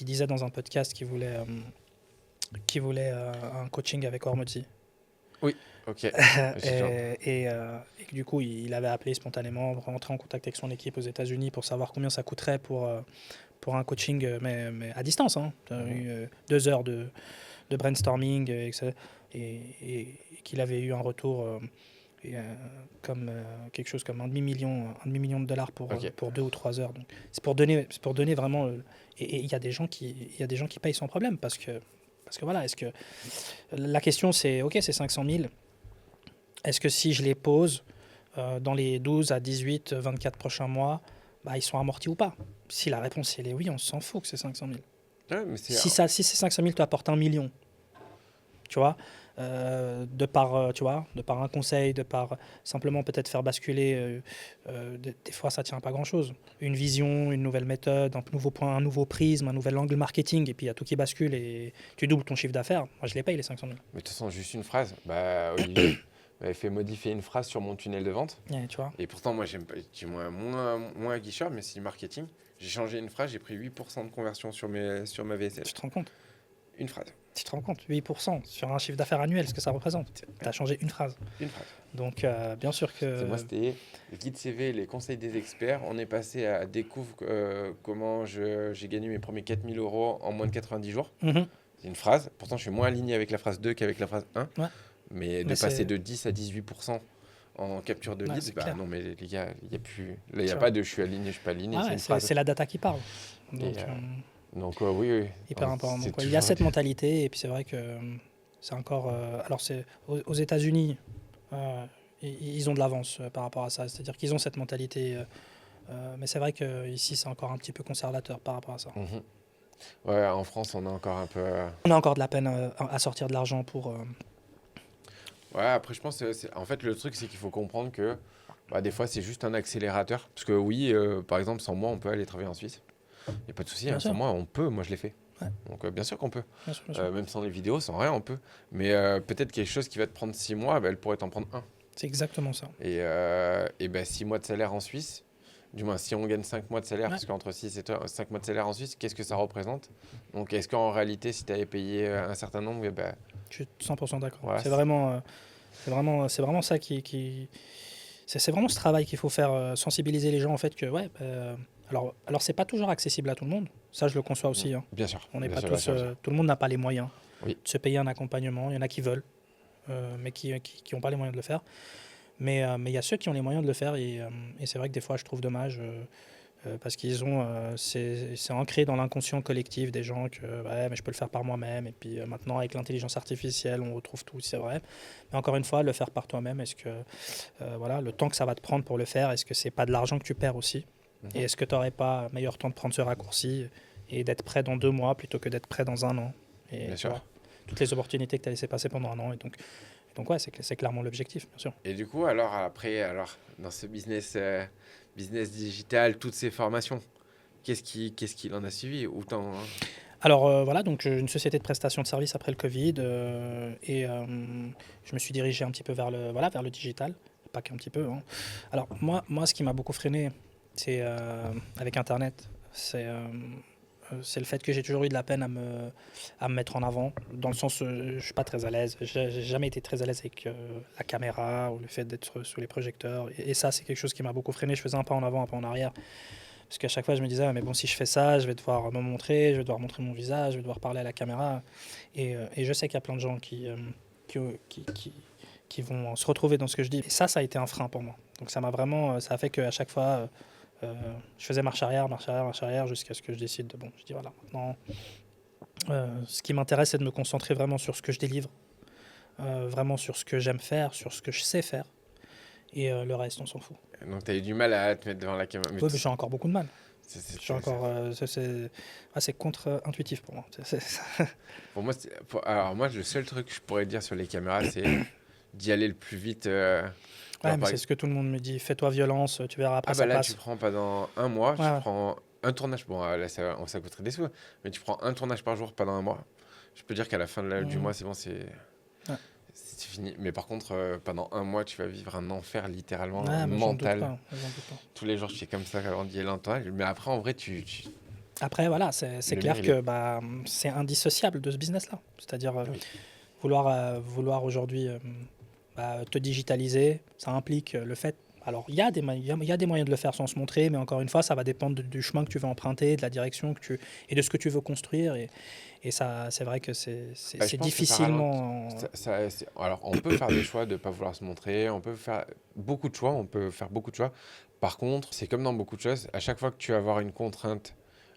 disait dans un podcast qu'il voulait un coaching avec Hormozy. Oui, ok. et du coup, il avait appelé spontanément, rentré en contact avec son équipe aux États-Unis pour savoir combien ça coûterait pour un coaching, mais à distance. Hein. 2 heures de brainstorming, et qu'il avait eu un retour comme quelque chose comme un demi-million de dollars pour 2 ou 3 heures. Donc, c'est pour donner vraiment. Et il y a des gens qui payent sans problème parce que voilà, la question c'est, ok, c'est 500 000. Est-ce que si je les pose dans les 12 à 18, 24 prochains mois, ils sont amortis ou pas? Si la réponse est oui, on s'en fout que c'est 500 000. Ouais, mais si ces 500 000 t'apportent 1 million, tu vois, de par un conseil, de par simplement peut-être faire basculer, des fois ça tient pas grand-chose. Une vision, une nouvelle méthode, un nouveau point, un nouveau prisme, un nouvel angle marketing, et puis il y a tout qui bascule et tu doubles ton chiffre d'affaires. Moi, je les paye les 500 000. Mais de toute façon, juste une phrase. Olivier m'avait fait modifier une phrase sur mon tunnel de vente. Ouais, tu vois. Et pourtant, moi, j'aime pas, moins guicheur, mais c'est du marketing. J'ai changé une phrase, j'ai pris 8% de conversion sur ma VSL. Tu te rends compte? Une phrase. Tu te rends compte, 8% sur un chiffre d'affaires annuel, ce que ça représente. Tu as changé une phrase. Une phrase. Donc, bien sûr que... Moi, c'était le guide CV, les conseils des experts. On est passé à découvre comment j'ai gagné mes premiers 4 000 euros en moins de 90 jours. C'est une phrase. Pourtant, je suis moins aligné avec la phrase 2 qu'avec la phrase 1. Ouais. Mais de passer de 10 à 18% en capture de leads, non, mais les gars, il n'y a plus. Là, il n'y a pas de je suis aligné, je ne suis pas aligné. C'est la data qui parle. Donc, oui. Hyper important. Donc, il y a cette mentalité, et puis c'est vrai que c'est encore. Alors, c'est aux États-Unis, ils ont de l'avance par rapport à ça. C'est-à-dire qu'ils ont cette mentalité. Mais c'est vrai qu'ici, c'est encore un petit peu conservateur par rapport à ça. Ouais, en France, on a encore un peu. On a encore de la peine à sortir de l'argent pour. Ouais, après, je pense en fait, le truc, c'est qu'il faut comprendre que des fois, c'est juste un accélérateur. Parce que oui, par exemple, sans moi, on peut aller travailler en Suisse. Il n'y a pas de souci, sans moi, on peut. Moi, je l'ai fait. Ouais. Donc, bien sûr qu'on peut. Bien sûr. Même sans les vidéos, sans rien, on peut. Mais peut-être quelque chose qui va te prendre 6 mois, elle pourrait t'en prendre 1. C'est exactement ça. Et 6 mois de salaire en Suisse, du moins, si on gagne 5 mois de salaire, parce qu'entre 6 et 5 mois de salaire en Suisse, qu'est-ce que ça représente? Donc, est-ce qu'en réalité, si tu avais payé un certain nombre, je suis 100% d'accord. Voilà, c'est vraiment ça qui... C'est vraiment ce travail qu'il faut faire, sensibiliser les gens en fait que alors c'est pas toujours accessible à tout le monde. Ça, je le conçois aussi. Hein. Bien sûr. On n'est pas tous. Tout le monde n'a pas les moyens de se payer un accompagnement. Il y en a qui veulent, mais qui n'ont pas les moyens de le faire. Mais il y a ceux qui ont les moyens de le faire et c'est vrai que des fois, je trouve dommage parce qu'ils ont. C'est ancré dans l'inconscient collectif des gens que mais je peux le faire par moi-même. Et puis maintenant, avec l'intelligence artificielle, on retrouve tout. C'est vrai. Mais encore une fois, le faire par toi-même, est-ce que le temps que ça va te prendre pour le faire, est-ce que c'est pas de l'argent que tu perds aussi? Et est-ce que tu n'aurais pas meilleur temps de prendre ce raccourci et d'être prêt dans 2 mois plutôt que d'être prêt dans 1 an? Et bien sûr. toutes les opportunités que tu as laissées passer pendant un an. Et donc ouais, c'est clairement l'objectif, bien sûr. Et du coup, alors après, dans ce business digital, toutes ces formations, qu'est-ce qu'il en a suivi? Autant, hein. Alors voilà, donc une société de prestation de services après le Covid je me suis dirigé un petit peu vers le digital, pas qu'un petit peu, hein. Alors moi, ce qui m'a beaucoup freiné, c'est avec Internet, c'est le fait que j'ai toujours eu de la peine à me mettre en avant, dans le sens je suis pas très à l'aise, j'ai jamais été très à l'aise avec la caméra ou le fait d'être sous les projecteurs, et ça c'est quelque chose qui m'a beaucoup freiné. Je faisais un pas en avant, un pas en arrière. Parce qu'à chaque fois, je me disais, ah, mais bon, si je fais ça, je vais devoir me montrer, je vais devoir montrer mon visage, je vais devoir parler à la caméra. Et je sais qu'il y a plein de gens qui vont se retrouver dans ce que je dis. Et ça a été un frein pour moi. Donc ça a fait qu'à chaque fois, je faisais marche arrière, jusqu'à ce que je décide de, bon, je dis voilà, maintenant, ce qui m'intéresse, c'est de me concentrer vraiment sur ce que je délivre, vraiment sur ce que j'aime faire, sur ce que je sais faire. Et le reste, on s'en fout. Donc, tu as eu du mal à te mettre devant la caméra. Ouais, mais j'ai encore beaucoup de mal. C'est- J'ai encore, c'est contre-intuitif pour moi. Pour moi, alors moi, le seul truc que je pourrais dire sur les caméras, c'est d'y aller le plus vite. Ouais, mais c'est ce que tout le monde me dit. Fais-toi violence, tu verras après Ah ça bah là, passe. tu prends pendant un mois, Ouais, tu ouais. prends un tournage. Bon, là, ça coûterait des sous, mais tu prends un tournage par jour pendant un mois. Je peux dire qu'à la fin du mois, c'est bon, Ouais. c'est fini. Mais par contre, pendant un mois, tu vas vivre un enfer littéralement Ouais, mais j'en doute mental. pas, j'en doute pas. Tous les jours, je fais comme ça avant d'y aller en tournage. Mais après, en vrai, Après, voilà, c'est Le clair mur, que c'est indissociable de ce business-là. C'est-à-dire Oui. vouloir aujourd'hui te digitaliser, ça implique le fait. Alors, il y a des moyens de le faire sans se montrer, mais encore une fois, ça va dépendre du chemin que tu veux emprunter, de la direction et de ce que tu veux construire. Et ça, c'est vrai que c'est Bah, je pense que difficilement. alors, on peut faire des choix de ne pas vouloir se montrer, on peut faire beaucoup de choix, on peut faire beaucoup de choix. Par contre, c'est comme dans beaucoup de choses, à chaque fois que tu vas avoir une contrainte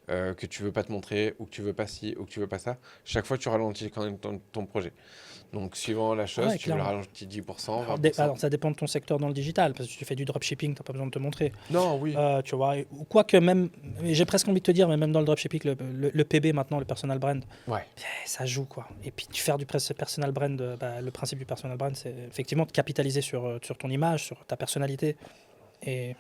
que tu veux pas te montrer, ou que tu veux pas ci, ou que tu veux pas ça, chaque fois tu ralentis quand même ton projet. Donc, suivant la chose, Ouais, tu veux le clairement. ralentir 10%, Alors, 20%. alors, ça dépend de ton secteur dans le digital, parce que si tu fais du dropshipping, tu n'as pas besoin de te montrer. Non, oui. Tu vois, ou quoique même, j'ai presque envie de te dire, mais même dans le dropshipping, le PB maintenant, le personal brand, Ouais. ça joue quoi. Et puis faire du personal brand, le principe du personal brand, c'est effectivement de capitaliser sur ton image, sur ta personnalité. Et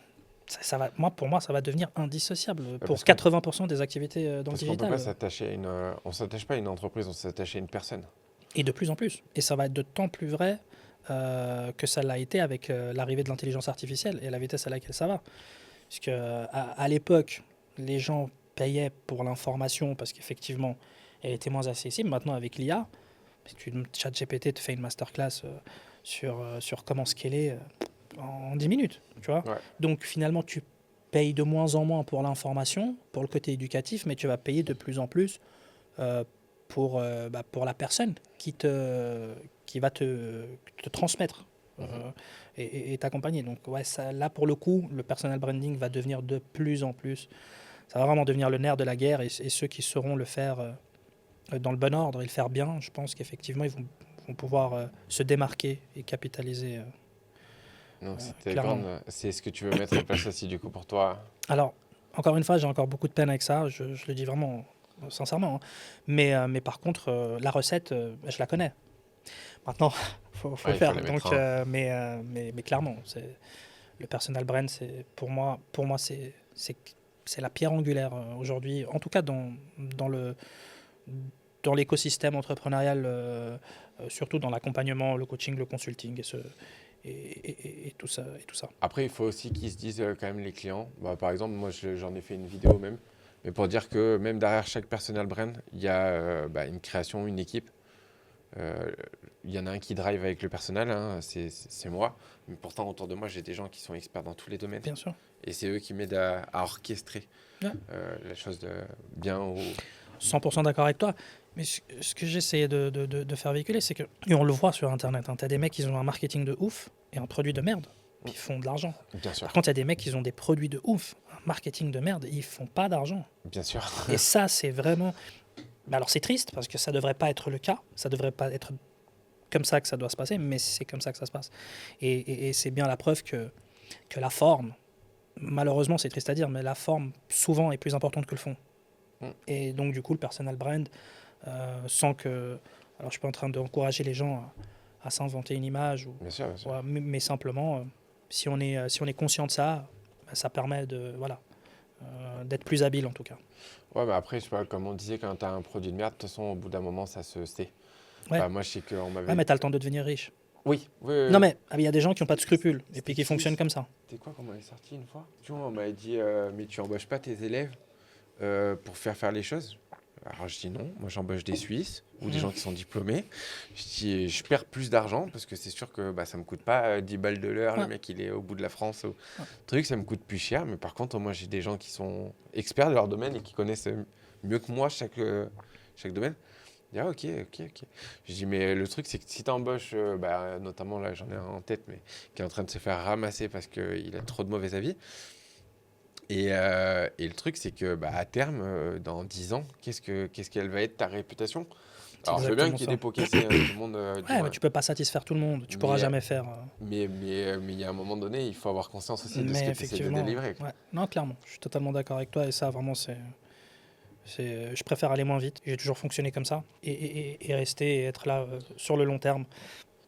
pour moi, ça va devenir indissociable pour parce qu'on- 80% des activités dans le Parce qu'on peut digital. pas s'attacher on s'attache pas à une entreprise, on s'attache à une personne. Et de plus en plus. Et ça va être d'autant plus vrai que ça l'a été avec l'arrivée de l'intelligence artificielle et la vitesse à laquelle ça va. Puisque à l'époque, les gens payaient pour l'information parce qu'effectivement, elle était moins accessible. Maintenant, avec l'IA, ChatGPT te fait une masterclass sur comment scaler en 10 minutes. Tu vois. Ouais. Donc finalement, tu payes de moins en moins pour l'information, pour le côté éducatif, mais tu vas payer de plus en plus pour la personne qui va te transmettre et t'accompagner. Donc ouais, là pour le coup, le personal branding va devenir de plus en plus, ça va vraiment devenir le nerf de la guerre, et ceux qui sauront le faire dans le bon ordre et le faire bien, je pense qu'effectivement ils vont pouvoir se démarquer et capitaliser. Donc, Clairement. c'est ce que tu veux mettre en place aussi, du coup, pour toi. Alors, encore une fois, j'ai encore beaucoup de peine avec ça, je le dis vraiment sincèrement, hein. Mais par contre, la recette, je la connais. Maintenant, faut Ouais, le faire. la Donc, mettre mais clairement, le personal brand, pour moi, c'est la pierre angulaire aujourd'hui, en tout cas dans l'écosystème entrepreneurial, surtout dans l'accompagnement, le coaching, le consulting et tout ça. Après, il faut aussi qu'ils se disent quand même les clients. Bah, par exemple, moi, j'en ai fait une vidéo même. Mais pour dire que même derrière chaque personal brand, il y a une création, une équipe. Il y en a un qui drive avec le personnel, hein, c'est moi. Mais pourtant, autour de moi, j'ai des gens qui sont experts dans tous les domaines. Bien sûr. Et c'est eux qui m'aident à orchestrer Ouais. la chose bien. 100% d'accord avec toi. Mais ce que j'essayais de faire véhiculer, c'est que, et on le voit sur Internet, hein, tu as des mecs qui ont un marketing de ouf et un produit de merde, puis ils font de l'argent. Bien sûr. Par contre, il y a des mecs qui ont des produits de ouf, un marketing de merde, et ils font pas d'argent. Bien sûr. Et ça, c'est vraiment... Mais alors c'est triste, parce que ça devrait pas être le cas, ça devrait pas être comme ça que ça doit se passer, mais c'est comme ça que ça se passe. Et c'est bien la preuve que la forme, malheureusement c'est triste à dire, mais la forme souvent est plus importante que le fond. Et donc du coup le personal brand, sans que Alors je suis pas en train d'encourager les gens à s'inventer une image, Bien sûr, bien sûr. ouais, mais simplement, si on est conscient de ça, bah, ça permet d'être plus habile en tout cas. Ouais, mais après, je sais pas, comme on disait, quand tu as un produit de merde, de toute façon, au bout d'un moment, ça se sait. Ouais, Enfin, moi, je sais qu'on ouais, m'avait. mais tu as le temps de devenir riche. Oui, oui, oui, Non, oui. mais il y a des gens qui n'ont pas de scrupules et puis C'était qui qui? fonctionnent comme ça. C'était quoi qu'on m'avait sorti une fois? Tu vois, on m'avait dit, mais tu embauches pas tes élèves pour faire les choses? Alors je dis non, moi j'embauche des Suisses ou des Mhm. gens qui sont diplômés. Je dis je perds plus d'argent parce que c'est sûr que bah, ça me coûte pas 10 balles de l'heure, le Ouais. mec il est au bout de la France. Ouais. Truc, ça me coûte plus cher, mais par contre moi j'ai des gens qui sont experts de leur domaine et qui connaissent mieux que moi chaque domaine. Je dis ah ok, ok, ok. Je dis mais le truc c'est que si tu embauches, bah, notamment là j'en ai un en tête, mais qui est en train de se faire ramasser parce qu'il a trop de mauvais avis. Et le truc, c'est que bah, à terme, dans 10 ans, qu'est-ce qu'elle va être ta réputation? C'est Alors, je veux bien exactement qu'il y ait ça. des pots cassés, hein, tout le monde, du Ouais, mais moins. tu peux pas satisfaire tout le monde. Tu pourras Mais, jamais faire. mais il y a un moment donné, il faut avoir conscience aussi de ce Mais que tu essaies de effectivement, délivrer, quoi. ouais. Non, clairement, je suis totalement d'accord avec toi et ça, vraiment, je préfère aller moins vite. J'ai toujours fonctionné comme ça et rester et être là sur le long terme.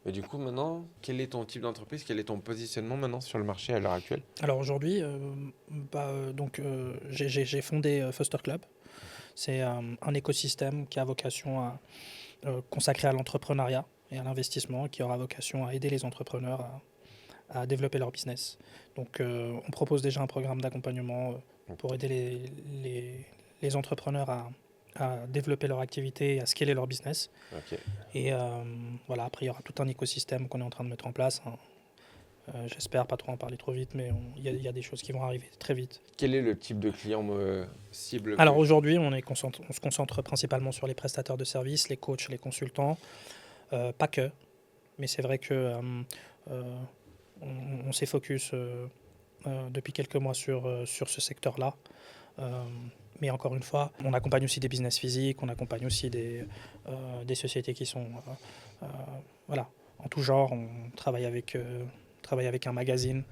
Mais du coup, maintenant, quel est ton type d'entreprise? Quel est ton positionnement maintenant sur le marché à l'heure actuelle? Alors aujourd'hui, j'ai fondé Foster Club. C'est un écosystème qui a vocation à consacrer à l'entrepreneuriat et à l'investissement, qui aura vocation à aider les entrepreneurs à développer leur business. Donc on propose déjà un programme d'accompagnement pour aider les entrepreneurs à développer leur activité et à scaler leur business. Ok. Et voilà, après il y aura tout un écosystème qu'on est en train de mettre en place, hein. J'espère pas trop en parler trop vite, mais il y a des choses qui vont arriver très vite. Quel est le type de client cible Alors que... aujourd'hui, on se concentre principalement sur les prestataires de services, les coachs, les consultants, pas que, mais c'est vrai que on s'est focus depuis quelques mois sur ce secteur-là. Mais encore une fois, on accompagne aussi des business physiques, on accompagne aussi des sociétés qui sont voilà, en tout genre. On travaille avec un magazine,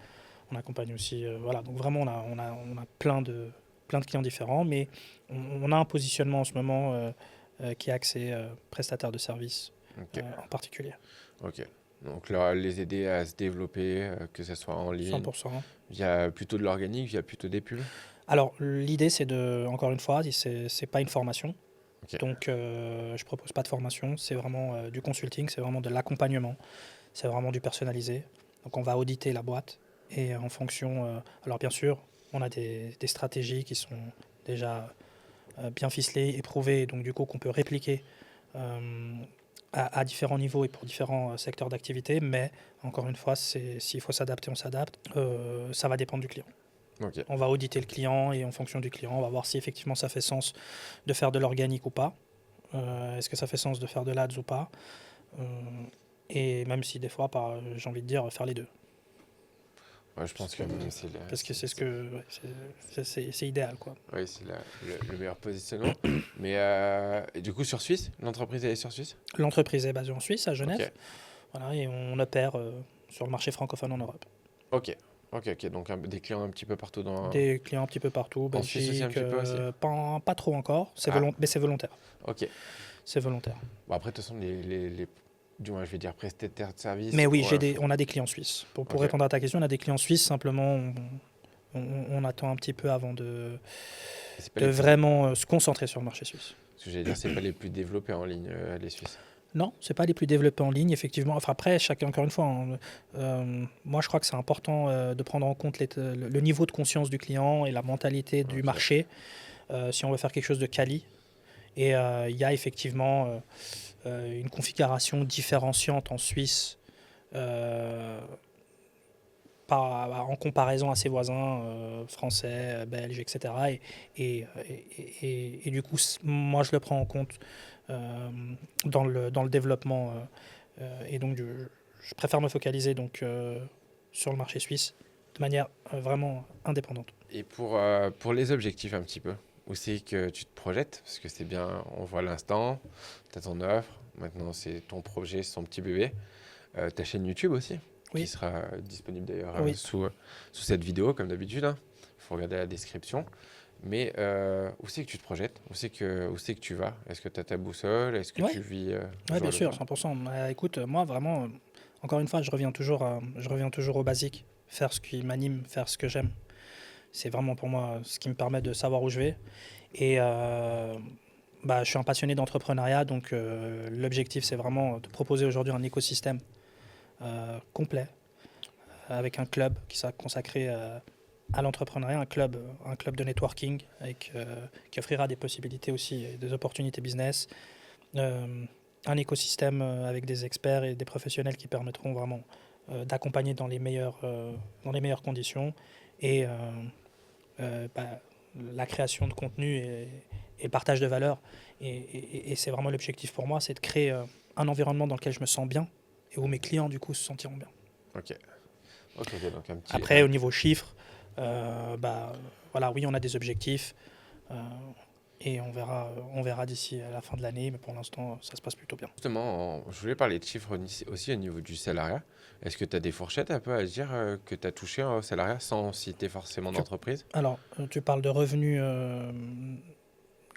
on accompagne aussi, voilà. Donc vraiment, on a plein de clients différents, mais on a un positionnement en ce moment qui est axé prestataire de services Ok, en particulier. ok. Donc là, les aider à se développer, que ce soit en ligne, 100%. via plutôt de l'organique, via plutôt des pubs. Alors l'idée, c'est encore une fois, c'est pas une formation. Ok. Donc je propose pas de formation, c'est vraiment du consulting, c'est vraiment de l'accompagnement, c'est vraiment du personnalisé. Donc on va auditer la boîte et en fonction, alors bien sûr, on a des stratégies qui sont déjà bien ficelées, éprouvées, donc du coup qu'on peut répliquer à différents niveaux et pour différents secteurs d'activité, mais encore une fois, s'il faut s'adapter, on s'adapte. Ça va dépendre du client. Ok. On va auditer le client et en fonction du client, on va voir si effectivement ça fait sens de faire de l'organique ou pas. Est-ce que ça fait sens de faire de l'ADS ou pas? Et même si des fois, j'ai envie de dire, faire les deux. Ouais, je pense que même c'est Parce que c'est idéal, quoi. oui, c'est le meilleur positionnement. Mais et du coup, sur Suisse, l'entreprise elle est sur Suisse? L'entreprise est basée en Suisse, à Genève. Ok, Voilà, et on opère sur le marché francophone en Europe. ok, ok, ok. Donc des clients un petit peu partout dans. Des clients un petit peu partout, En Suisse aussi un Belgique, petit peu aussi. pas trop encore, Ah. mais c'est volontaire. Ok. C'est volontaire. Bon, après, de toute façon, du moins, je vais dire prestataires de services. Mais oui, Ouais, on a des clients suisses. Pour Ok. répondre à ta question, on a des clients suisses, simplement on attend un petit peu avant c'est pas de les plus- vraiment se concentrer sur le marché suisse. Ce que j'allais dire, c'est pas les plus développés en ligne, les Suisses. Non, c'est pas les plus développés en ligne, effectivement. Enfin, après, chacun, encore une fois, hein, moi je crois que c'est important de prendre en compte le niveau de conscience du client et la mentalité du Ok. marché si on veut faire quelque chose de quali. Et il y a effectivement une configuration différenciante en Suisse en comparaison à ses voisins français, belges, etc. Et du coup, moi, je le prends en compte dans le développement. Et donc, je préfère me focaliser sur le marché suisse de manière vraiment indépendante. Et pour les objectifs un petit peu, où c'est que tu te projettes? Parce que c'est bien, on voit l'instant, tu as ton offre, maintenant c'est ton projet, c'est ton petit bébé. Ta chaîne YouTube aussi, Oui. qui sera disponible d'ailleurs Oui. sous cette vidéo, comme d'habitude, hein. Il faut regarder la description. Mais où c'est que tu te projettes? Où c'est que tu vas? Est-ce que tu as ta boussole? Est-ce que Ouais, tu vis ouais, jour bien le sûr, jour? 100%. Écoute, moi, vraiment, encore une fois, je reviens toujours au basique. Faire ce qui m'anime, faire ce que j'aime. C'est vraiment pour moi ce qui me permet de savoir où je vais. Et je suis un passionné d'entrepreneuriat, donc l'objectif, c'est vraiment de proposer aujourd'hui un écosystème complet, avec un club qui sera consacré à l'entrepreneuriat, un club de networking qui offrira des possibilités aussi, et des opportunités business, euh, un écosystème avec des experts et des professionnels qui permettront vraiment d'accompagner dans les meilleures conditions et la création de contenu et le partage de valeur. Et c'est vraiment l'objectif pour moi, c'est de créer un environnement dans lequel je me sens bien et où mes clients du coup se sentiront bien. Ok. Ok, ok, donc un petit. Après, au niveau chiffres, euh, bah, voilà, oui, on a des objectifs euh, et on verra d'ici à la fin de l'année, mais pour l'instant, ça se passe plutôt bien. Justement, je voulais parler de chiffres aussi au niveau du salariat. Est-ce que tu as des fourchettes un peu à dire que tu as touché au salariat sans citer forcément Tu, d'entreprise? tu parles de revenus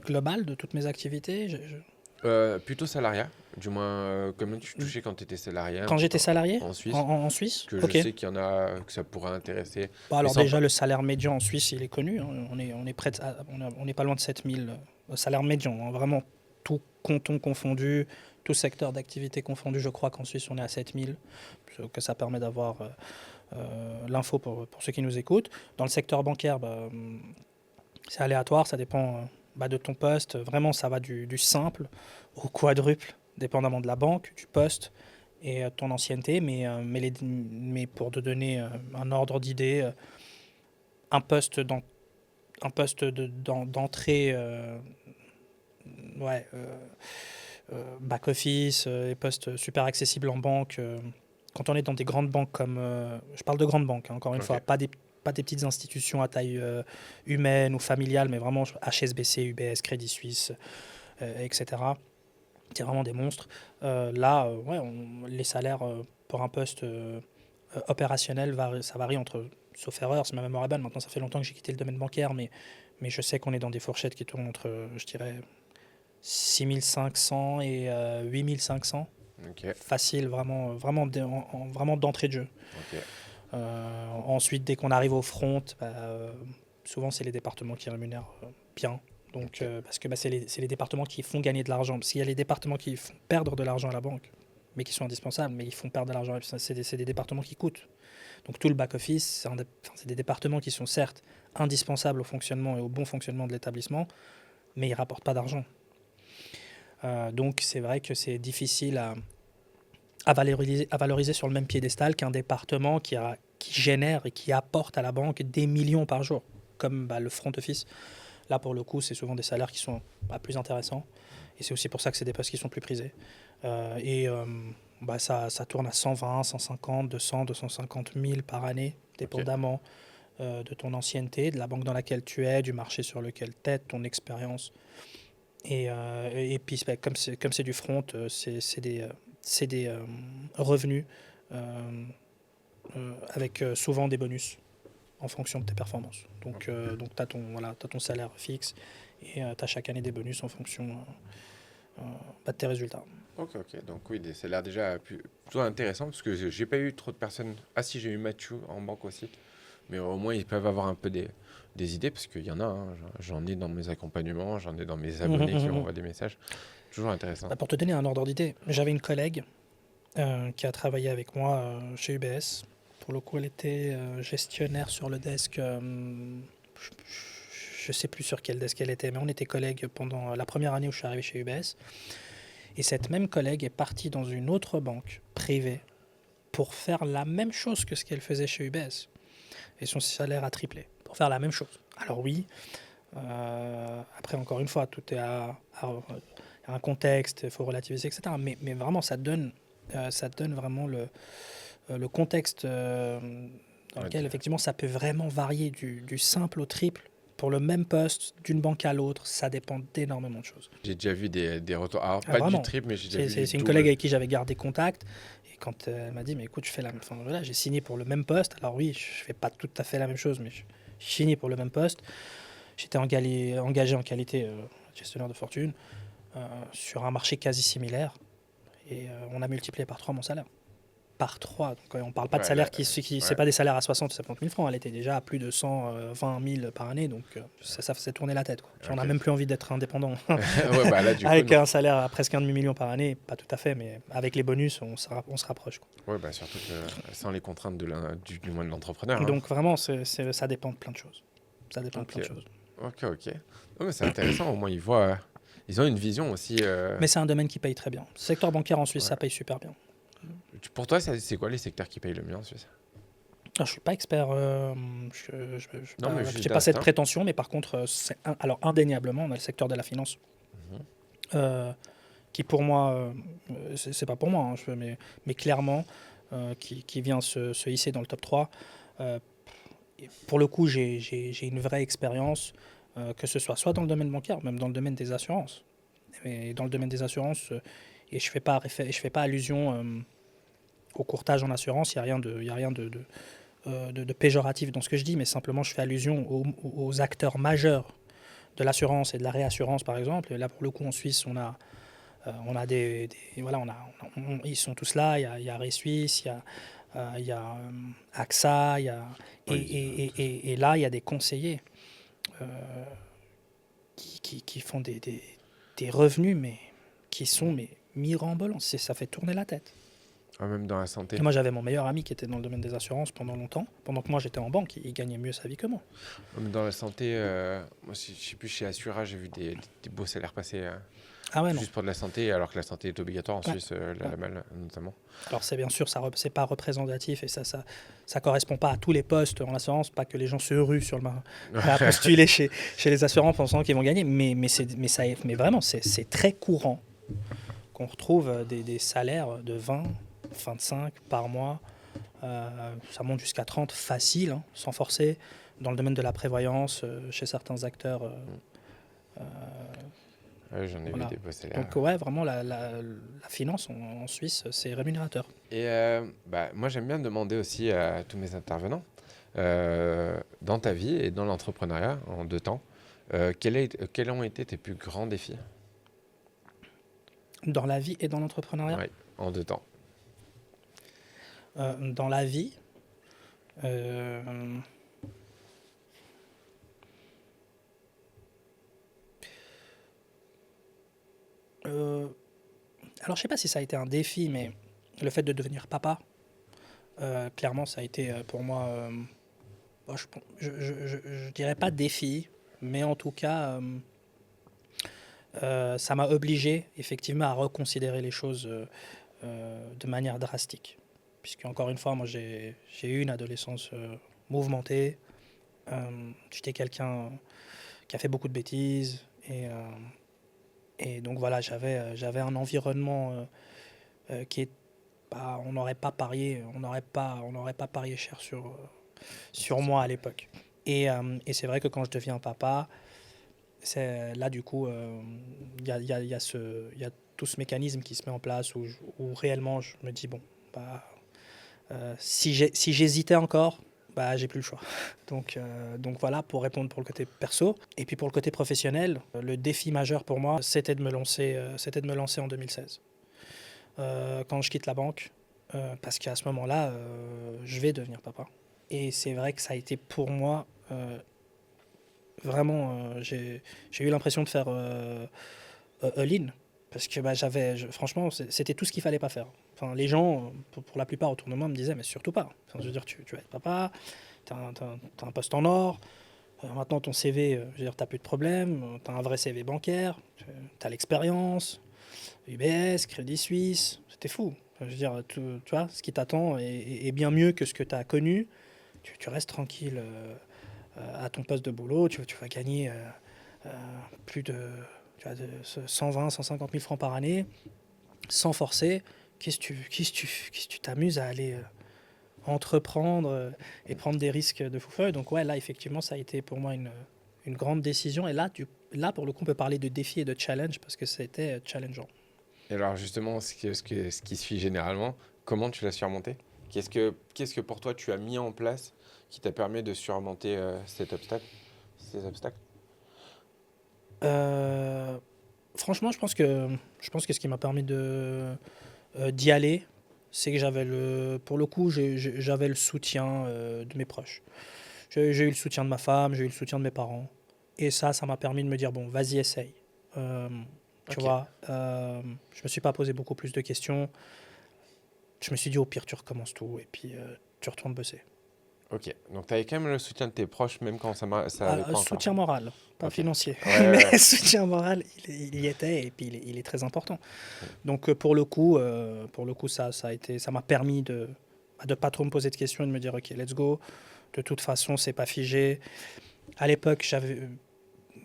global de toutes mes activités. Plutôt salariat, du moins, combien tu touchais quand tu étais salarié un Quand petit j'étais peu salarié en Suisse? en Parce Suisse, que je ok. sais qu'il y en a que ça pourrait intéresser, Bon, mais alors sans déjà, pas. le salaire médian en Suisse, il est connu, hein. On est on n'est pas loin de 7000 salaire médian, hein. Vraiment tout canton confondu, tout secteur d'activité confondu. Je crois qu'en Suisse, on est à 7000, que ça permet d'avoir l'info pour ceux qui nous écoutent. Dans le secteur bancaire, c'est aléatoire, ça dépend de ton poste. Vraiment, ça va du simple au quadruple, dépendamment de la banque, du poste et de ton ancienneté. Mais pour te donner un ordre d'idée, un poste d'entrée, ouais, back-office, et postes super accessibles en banque. Quand on est dans des grandes banques comme... je parle de grandes banques, hein, encore une Ok, fois, pas des petites institutions à taille humaine ou familiale, mais vraiment HSBC, UBS, Crédit Suisse, etc. C'est vraiment des monstres. Là, ouais, les salaires pour un poste opérationnel, ça varie entre, sauf erreur, c'est ma mémoire est bonne, maintenant ça fait longtemps que j'ai quitté le domaine bancaire, mais je sais qu'on est dans des fourchettes qui tournent entre, je dirais, 6500 et 8500. ok, Facile, vraiment d'entrée de jeu. ok, Ensuite, dès qu'on arrive au front, souvent c'est les départements qui rémunèrent bien. Donc, ok, parce que c'est les départements qui font gagner de l'argent. S'il y a les départements qui font perdre de l'argent à la banque, mais qui sont indispensables, mais ils font perdre de l'argent, c'est des départements qui coûtent. Donc tout le back-office, c'est des départements qui sont certes indispensables au fonctionnement et au bon fonctionnement de l'établissement, mais ils ne rapportent pas d'argent. Donc c'est vrai que c'est difficile à valoriser sur le même piédestal qu'un département qui génère et qui apporte à la banque des millions par jour, comme le front office. Là, pour le coup, c'est souvent des salaires qui sont plus intéressants. Et c'est aussi pour ça que c'est des postes qui sont plus prisés. Et ça tourne à 120, 150, 200, 250 000 par année, ok, dépendamment de ton ancienneté, de la banque dans laquelle tu es, du marché sur lequel tu es, de ton expérience. Et puis, comme c'est du front, c'est des revenus euh, avec souvent des bonus en fonction de tes performances. Donc tu as, t'as ton salaire fixe et tu as chaque année des bonus en fonction de tes résultats. ok, ok. Donc oui, ça a l'air déjà plutôt intéressant parce que j'ai pas eu trop de personnes. Ah si, j'ai eu Mathieu en banque aussi. Mais au moins, ils peuvent avoir un peu des idées, parce qu'il y en a, hein. J'en ai dans mes accompagnements, j'en ai dans mes abonnés qui m'envoient des messages. Toujours intéressant. Pour te donner un ordre d'idée, j'avais une collègue qui a travaillé avec moi chez UBS. Pour le coup, elle était gestionnaire sur le desk. Je ne sais plus sur quel desk elle était, mais on était collègues pendant la première année où je suis arrivé chez UBS. Et cette même collègue est partie dans une autre banque privée pour faire la même chose que ce qu'elle faisait chez UBS. Et son salaire a triplé pour faire la même chose. Alors oui, après encore une fois, tout est à un contexte, il faut relativiser, etc. Mais vraiment, ça donne vraiment le contexte dans Ouais, lequel effectivement ça peut vraiment varier du simple au triple. Pour le même poste, d'une banque à l'autre, ça dépend d'énormément de choses. j'ai déjà vu des retours. Alors, Ah, pas du vraiment. triple, mais j'ai déjà vu du C'est une collègue double. avec qui j'avais gardé contact. Et quand elle m'a dit, mais écoute, je fais enfin, voilà, j'ai signé pour le même poste. Alors oui, je fais pas tout à fait la même chose, mais je signe pour le même poste. J'étais engagé en qualité gestionnaire de fortune sur un marché quasi similaire. Et on a multiplié par 3 mon salaire. Par 3. Donc, on ne parle pas de Ouais, salaire ouais. c'est pas des salaires à 60 ou 70 000 francs. Elle était déjà à plus de 120 000 par année. Donc, ça faisait tourner la tête, quoi. Puis on n'a Ok. même plus envie d'être indépendant. Ouais, bah là, du coup, Avec non. un salaire à presque 1 demi-million par année, pas tout à fait, mais avec les bonus, on se rapproche, quoi. Ouais, bah surtout que sans les contraintes du moins de l'entrepreneur. Hein. Donc, vraiment, ça dépend de plein de choses. Ça dépend de Ok, plein de choses. ok. Non, mais c'est intéressant. Au moins, ils voient. Ils ont une vision aussi. Mais c'est un domaine qui paye très bien. Le secteur bancaire en Suisse, Ouais. ça paye super bien. Pour toi, c'est quoi les secteurs qui payent le mieux en Suisse? Alors, je ne suis pas expert, Non, mais je juste n'ai pas cette d'instinct. prétention, mais par contre, alors indéniablement, on a le secteur de la finance, Mhm. qui pour moi, c'est pas pour moi, hein, mais clairement, qui vient se hisser dans le top 3. Et pour le coup, j'ai une vraie expérience, que ce soit dans le domaine bancaire, même dans le domaine des assurances. Et dans le domaine des assurances, et je fais pas allusion au courtage en assurance, il n'y a rien de péjoratif dans ce que je dis, mais simplement je fais allusion aux acteurs majeurs de l'assurance et de la réassurance, par exemple. Et là, pour le coup, en Suisse, on a voilà, ils sont tous là. Il y a Ré Suisse, il y a AXA, Oui. et là, il y a des conseillers euh, qui font des revenus, mais qui sont mirobolants. Ça fait tourner la tête. Ah, même dans la santé. Et moi, j'avais mon meilleur ami qui était dans le domaine des assurances pendant longtemps. Pendant que moi, j'étais en banque, il gagnait mieux sa vie que moi. Même dans la santé, moi, je sais plus, chez Assura, j'ai vu des beaux salaires passer Ah ouais, non. juste pour de la santé, alors que la santé est obligatoire en Ouais. Suisse, la mal, notamment. Alors, c'est bien sûr, c'est pas représentatif et ça correspond pas à tous les postes en assurance, pas que les gens se ruent à postuler chez les assurances pensant qu'ils vont gagner, mais vraiment, c'est très courant qu'on retrouve des salaires de 20, 25 par mois. Ça monte jusqu'à 30 facile, hein, sans forcer, dans le domaine de la prévoyance, chez certains acteurs. Ouais, j'en ai Voilà. vu des beaux salaires. Donc ouais, vraiment, la finance en Suisse, c'est rémunérateur. Et bah, moi, j'aime bien demander aussi à tous mes intervenants, dans ta vie et dans l'entrepreneuriat, en 2 temps, quels ont été tes plus grands défis? Dans la vie et dans l'entrepreneuriat. Ouais, en 2 temps. Dans la vie, euh, euh, alors je sais pas si ça a été un défi, mais le fait de devenir papa, clairement, ça a été pour moi, bon, je dirais pas défi, mais en tout cas, ça m'a obligé effectivement à reconsidérer les choses de manière drastique. Puisque encore une fois, moi j'ai eu une adolescence mouvementée. J'étais quelqu'un qui a fait beaucoup de bêtises et donc voilà, j'avais un environnement qui est on n'aurait pas parié, on n'aurait pas parié cher sur moi à l'époque. Et c'est vrai que quand je deviens papa, c'est là du coup, il y a tout ce mécanisme qui se met en place où réellement je me dis bon, bah, si j'hésitais encore, bah, j'ai plus le choix. Donc voilà, pour répondre pour le côté perso. Et puis pour le côté professionnel, le défi majeur pour moi, c'était de me lancer en 2016. Quand je quitte la banque, parce qu'à ce moment-là, je vais devenir papa. Et c'est vrai que ça a été pour moi, vraiment, j'ai eu l'impression de faire all-in. Parce que bah, franchement, c'était tout ce qu'il fallait pas faire. Enfin, les gens, pour la plupart autour de moi, me disaient, mais surtout pas. Enfin, je veux dire, tu vas être papa, t'as un poste en or, maintenant ton CV, je veux dire, t'as plus de problème, t'as un vrai CV bancaire, t'as l'expérience, UBS, Crédit Suisse, c'était fou. Enfin, je veux dire, tu vois, ce qui t'attend est bien mieux que ce que tu as connu. Tu restes tranquille à ton poste de boulot, tu vas gagner plus de, tu vois, de 120, 150 000 francs par année, sans forcer. Qu'est-ce que tu t'amuses à aller entreprendre et prendre des risques de fou feuille. Donc ouais, là, effectivement, ça a été pour moi une grande décision. Et là, pour le coup, on peut parler de défi et de challenge parce que c'était challengeant. Et alors justement, ce qui suit généralement, comment tu l'as surmonté? Qu'est-ce que pour toi tu as mis en place qui t'a permis de surmonter ces obstacles? Euh, Franchement, je pense que ce qui m'a permis d'y aller, c'est que pour le coup, j'avais le soutien de mes proches. J'ai eu le soutien de ma femme, j'ai eu le soutien de mes parents. Et ça m'a permis de me dire, bon, vas-y, essaye. Euh, Tu Ok, vois, je me suis pas posé beaucoup plus de questions. Je me suis dit, au pire, tu recommences tout et puis tu retournes bosser. ok. Donc, tu avais quand même le soutien de tes proches, même quand ça allait pas encore. Soutien moral, pas Ok. financier, Ouais, ouais, mais ouais. soutien moral, il y était et puis il est très important. Mm. Donc pour le coup ça m'a permis de pas trop me poser de questions et de me dire ok, let's go. De toute façon, c'est pas figé. À l'époque,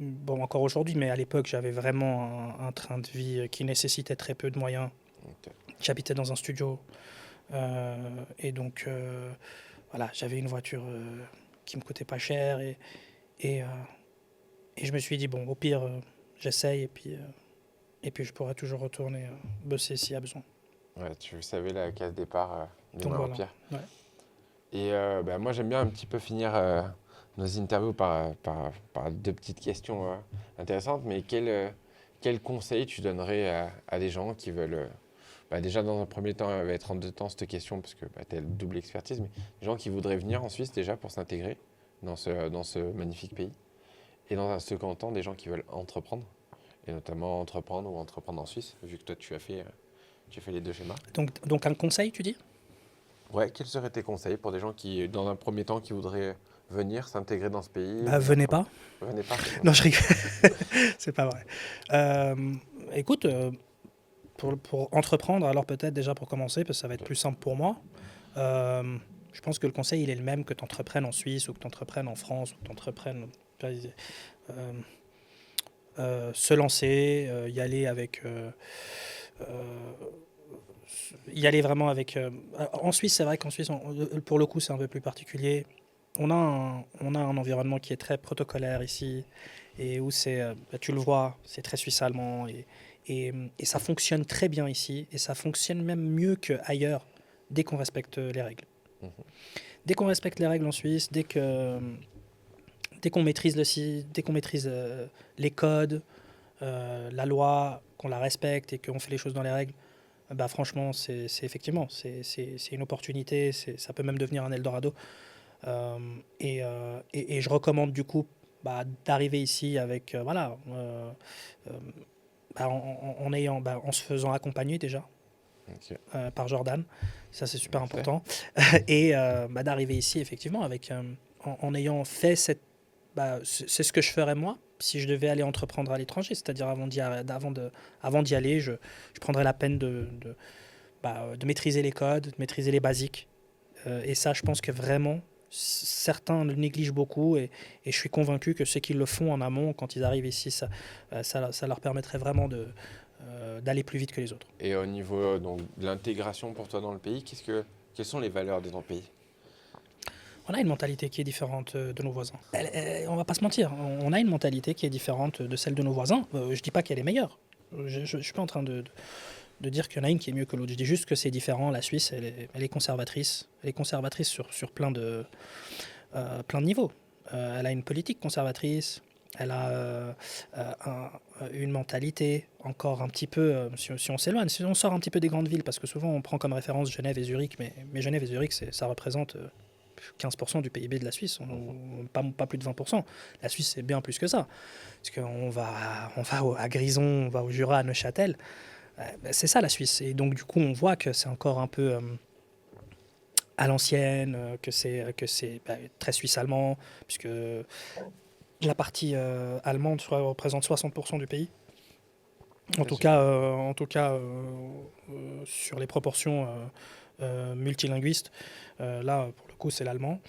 bon encore aujourd'hui, mais à l'époque, j'avais vraiment un train de vie qui nécessitait très peu de moyens. Ok. J'habitais dans un studio et donc voilà, j'avais une voiture qui me coûtait pas cher et, euh, et je me suis dit bon, au pire, j'essaye et puis je pourrais toujours retourner bosser s'il y a besoin. Ouais, tu savais la case départ des Donc mains au voilà. pire. Ouais. Et bah, moi, j'aime bien un petit peu finir nos interviews par deux petites questions intéressantes. Mais quel conseil tu donnerais à des gens qui veulent, bah, déjà dans un premier temps, elle va être en deux temps cette question parce que bah, tu as une double expertise, mais des gens qui voudraient venir en Suisse déjà pour s'intégrer dans ce magnifique pays. Et dans un second temps, des gens qui veulent entreprendre, et notamment entreprendre ou entreprendre en Suisse, vu que toi tu as fait les deux schémas. Donc un conseil, tu dis? Ouais, quels seraient tes conseils pour des gens qui, dans un premier temps, qui voudraient venir s'intégrer dans ce pays, Bah venir venez pas. Venez pas. Non, Ok. je rigole. C'est pas vrai. Écoute, pour entreprendre, alors peut-être déjà pour commencer, parce que ça va être Ok. plus simple pour moi. euh, je pense que le conseil, il est le même que tu entreprennes en Suisse ou que tu entreprennes en France ou que tu entreprennes. Euh, Se lancer, euh, y aller vraiment avec. En Suisse, c'est vrai qu'en Suisse, pour le coup, c'est un peu plus particulier. On a un environnement qui est très protocolaire ici et où bah, tu le vois, c'est très suisse-allemand et ça fonctionne très bien ici et ça fonctionne même mieux qu'ailleurs dès qu'on respecte les règles. Mhm. Dès qu'on respecte les règles en Suisse, dès qu'on maîtrise dès qu'on maîtrise les codes, la loi, qu'on la respecte et qu'on fait les choses dans les règles, bah franchement, effectivement, c'est une opportunité, ça peut même devenir un Eldorado. Et je recommande du coup bah, d'arriver ici avec, voilà, bah, en se faisant accompagner déjà Ok. par Jordan, ça c'est super Parfait. important, et bah, d'arriver ici effectivement avec, en ayant fait c'est ce que je ferais moi si je devais aller entreprendre à l'étranger, c'est-à-dire avant d'y aller, je prendrais la peine de maîtriser les codes, de maîtriser les basiques. Et ça, je pense que vraiment, certains le négligent beaucoup et je suis convaincu que ceux qui le font en amont, quand ils arrivent ici, ça leur permettrait vraiment d'aller plus vite que les autres. Et au niveau donc, de l'intégration pour toi dans le pays, quelles sont les valeurs de ton pays? On a une mentalité qui est différente de nos voisins. On va pas se mentir, on a une mentalité qui est différente de celle de nos voisins. Je dis pas qu'elle est meilleure. Je suis pas en train de dire qu'il y en a une qui est mieux que l'autre. Je dis juste que c'est différent. La Suisse, elle est conservatrice. Elle est conservatrice sur plein de niveaux. Elle a une politique conservatrice. Elle a une mentalité encore un petit peu, si on s'éloigne, si on sort un petit peu des grandes villes, parce que souvent on prend comme référence Genève et Zurich, mais Genève et Zurich, ça représente 15% du PIB de la Suisse, pas plus de 20%. La Suisse, c'est bien plus que ça. Parce on va à Grison, on va au Jura, à Neuchâtel. C'est ça la Suisse. Et donc, du coup, on voit que c'est encore un peu à l'ancienne, que c'est bah, très suisse-allemand, puisque la partie allemande représente 60% du pays. Ouais, super. En tout cas sur les proportions multilinguistes, là, pour le coup, c'est l'allemand.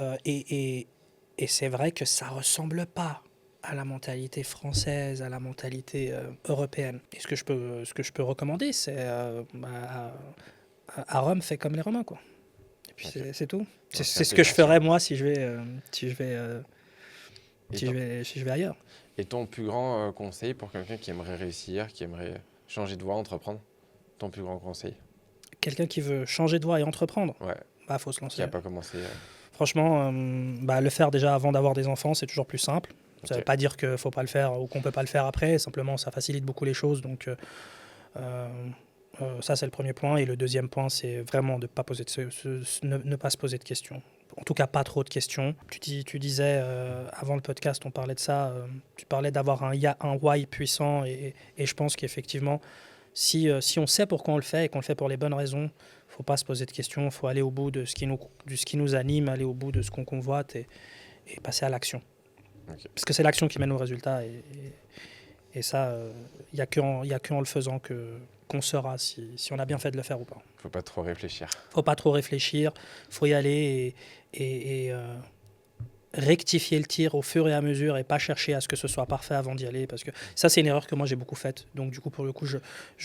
Euh, et, et, et c'est vrai que ça ressemble pas à la mentalité française, à la mentalité européenne. Et ce que je peux recommander, c'est à Rome, fait comme les Romains, quoi. Et puis Ok. c'est tout. Donc, C'est ce que je ferais intégration. moi si je vais, Et ton, si je vais ailleurs. et ton plus grand conseil pour quelqu'un qui aimerait réussir, qui aimerait changer de voie, entreprendre? Ton plus grand conseil? Quelqu'un qui veut changer de voie et entreprendre, Ouais, bah faut se qui n'a lancer. pas commencé. Franchement, bah, le faire déjà avant d'avoir des enfants, c'est toujours plus simple. Ça ne veut pas dire qu'il ne faut pas le faire ou qu'on ne peut pas le faire après. Simplement, ça facilite beaucoup les choses. Donc, ça, c'est le premier point. Et le deuxième point, c'est vraiment de ne pas se poser de questions. En tout cas, pas trop de questions. Tu disais, avant le podcast, on parlait de ça, tu parlais d'avoir un why puissant. Et je pense qu'effectivement, si on sait pourquoi on le fait et qu'on le fait pour les bonnes raisons, il ne faut pas se poser de questions. Il faut aller au bout de ce qui nous anime, aller au bout de ce qu'on convoite et passer à l'action. Ok. Parce que c'est l'action qui mène au résultat. Et ça, il n'y a qu'en le faisant qu'on saura si on a bien fait de le faire ou pas. Faut pas trop réfléchir. Faut pas trop réfléchir, faut y aller et rectifier le tir au fur et à mesure et pas chercher à ce que ce soit parfait avant d'y aller, parce que ça, c'est une erreur que moi j'ai beaucoup faite. Donc du coup, pour le coup, je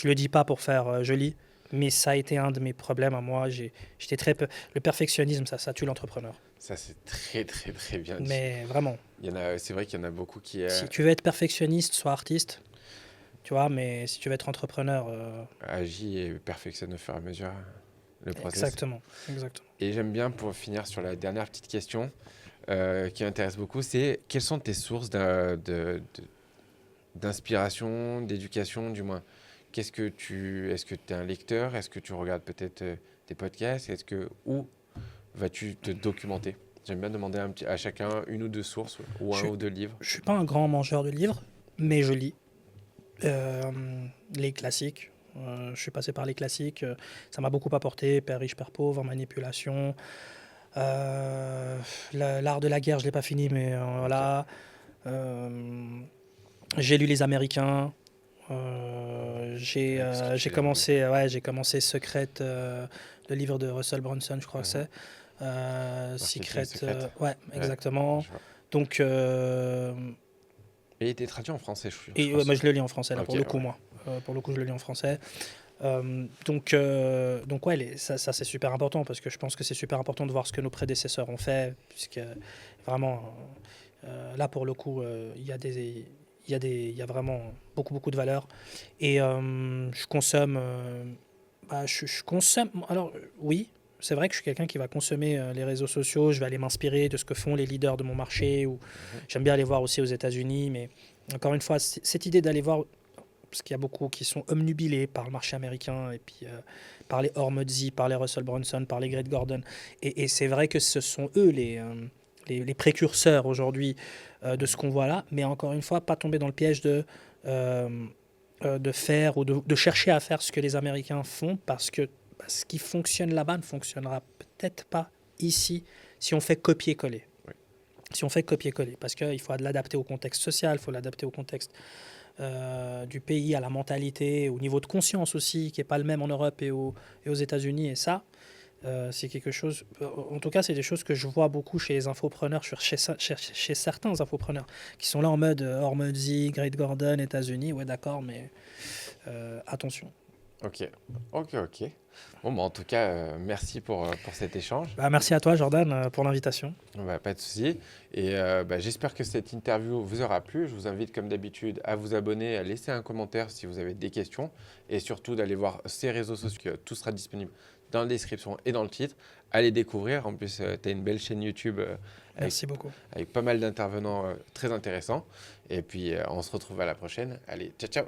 le dis pas pour faire joli, mais ça a été un de mes problèmes à moi. J'étais le perfectionnisme, ça tue l'entrepreneur. Ça, c'est très, très, très bien dit. Mais vraiment, C'est vrai qu'il y en a beaucoup qui... si tu veux être perfectionniste, sois artiste, tu vois, mais si tu veux être entrepreneur... agit et perfectionne au fur et à mesure le process. Exactement. Et j'aime bien, pour finir sur la dernière petite question qui m'intéresse beaucoup, c'est quelles sont tes sources d'inspiration, d'éducation, du moins. Est-ce que tu es un lecteur? Est-ce que tu regardes peut-être des podcasts? Où vas-tu te documenter? J'aime bien demander à chacun une ou deux sources ou un ou deux livres. Je suis pas un grand mangeur de livres, mais je lis les classiques. Je suis passé par les classiques. Ça m'a beaucoup apporté. Père riche, père pauvre, Manipulation. L'art de la guerre, je l'ai pas fini, mais voilà. J'ai lu Les Américains. J'ai commencé Secret, le livre de Russell Brunson, je crois que c'est. Secret. Ouais, exactement. Donc. Et il était traduit en français, je suis. Moi, je le lis en français, là, Ok, pour le coup, ouais. moi. Pour le coup, je le lis en français. Donc ouais, ça c'est super important, parce que je pense que c'est super important de voir ce que nos prédécesseurs ont fait, puisque vraiment, là, pour le coup, il y a vraiment beaucoup de valeur. Et je consomme... je consomme... Alors, oui, c'est vrai que je suis quelqu'un qui va consommer les réseaux sociaux, je vais aller m'inspirer de ce que font les leaders de mon marché, ou j'aime bien aller voir aussi aux États-Unis, mais encore une fois, cette idée d'aller voir, parce qu'il y a beaucoup qui sont omnubilés par le marché américain, et puis par les Hormozy, par les Russell Brunson, par les Greg Gordon, et c'est vrai que ce sont eux les précurseurs aujourd'hui de ce qu'on voit là, mais encore une fois, pas tomber dans le piège de faire ou de chercher à faire ce que les Américains font, parce que ce qui fonctionne là-bas ne fonctionnera peut-être pas ici si on fait copier-coller. Oui. Si on fait copier-coller, parce qu'il faut l'adapter au contexte social, il faut l'adapter au contexte du pays, à la mentalité, au niveau de conscience aussi, qui n'est pas le même en Europe et aux États-Unis. Et ça, c'est quelque chose... En tout cas, c'est des choses que je vois beaucoup chez les infopreneurs, chez certains infopreneurs, qui sont là en mode Hormozy, Greg Gordon, États-Unis. Ouais, d'accord, mais attention. Ok. Bon, en tout cas, merci pour cet échange. Merci à toi, Jordan, pour l'invitation. Pas de souci. Et j'espère que cette interview vous aura plu. Je vous invite, comme d'habitude, à vous abonner, à laisser un commentaire si vous avez des questions, et surtout d'aller voir ces réseaux sociaux. Tout sera disponible dans la description et dans le titre. Allez découvrir. En plus, tu as une belle chaîne YouTube Merci beaucoup. avec pas mal d'intervenants très intéressants. Et puis, on se retrouve à la prochaine. Allez, ciao, ciao.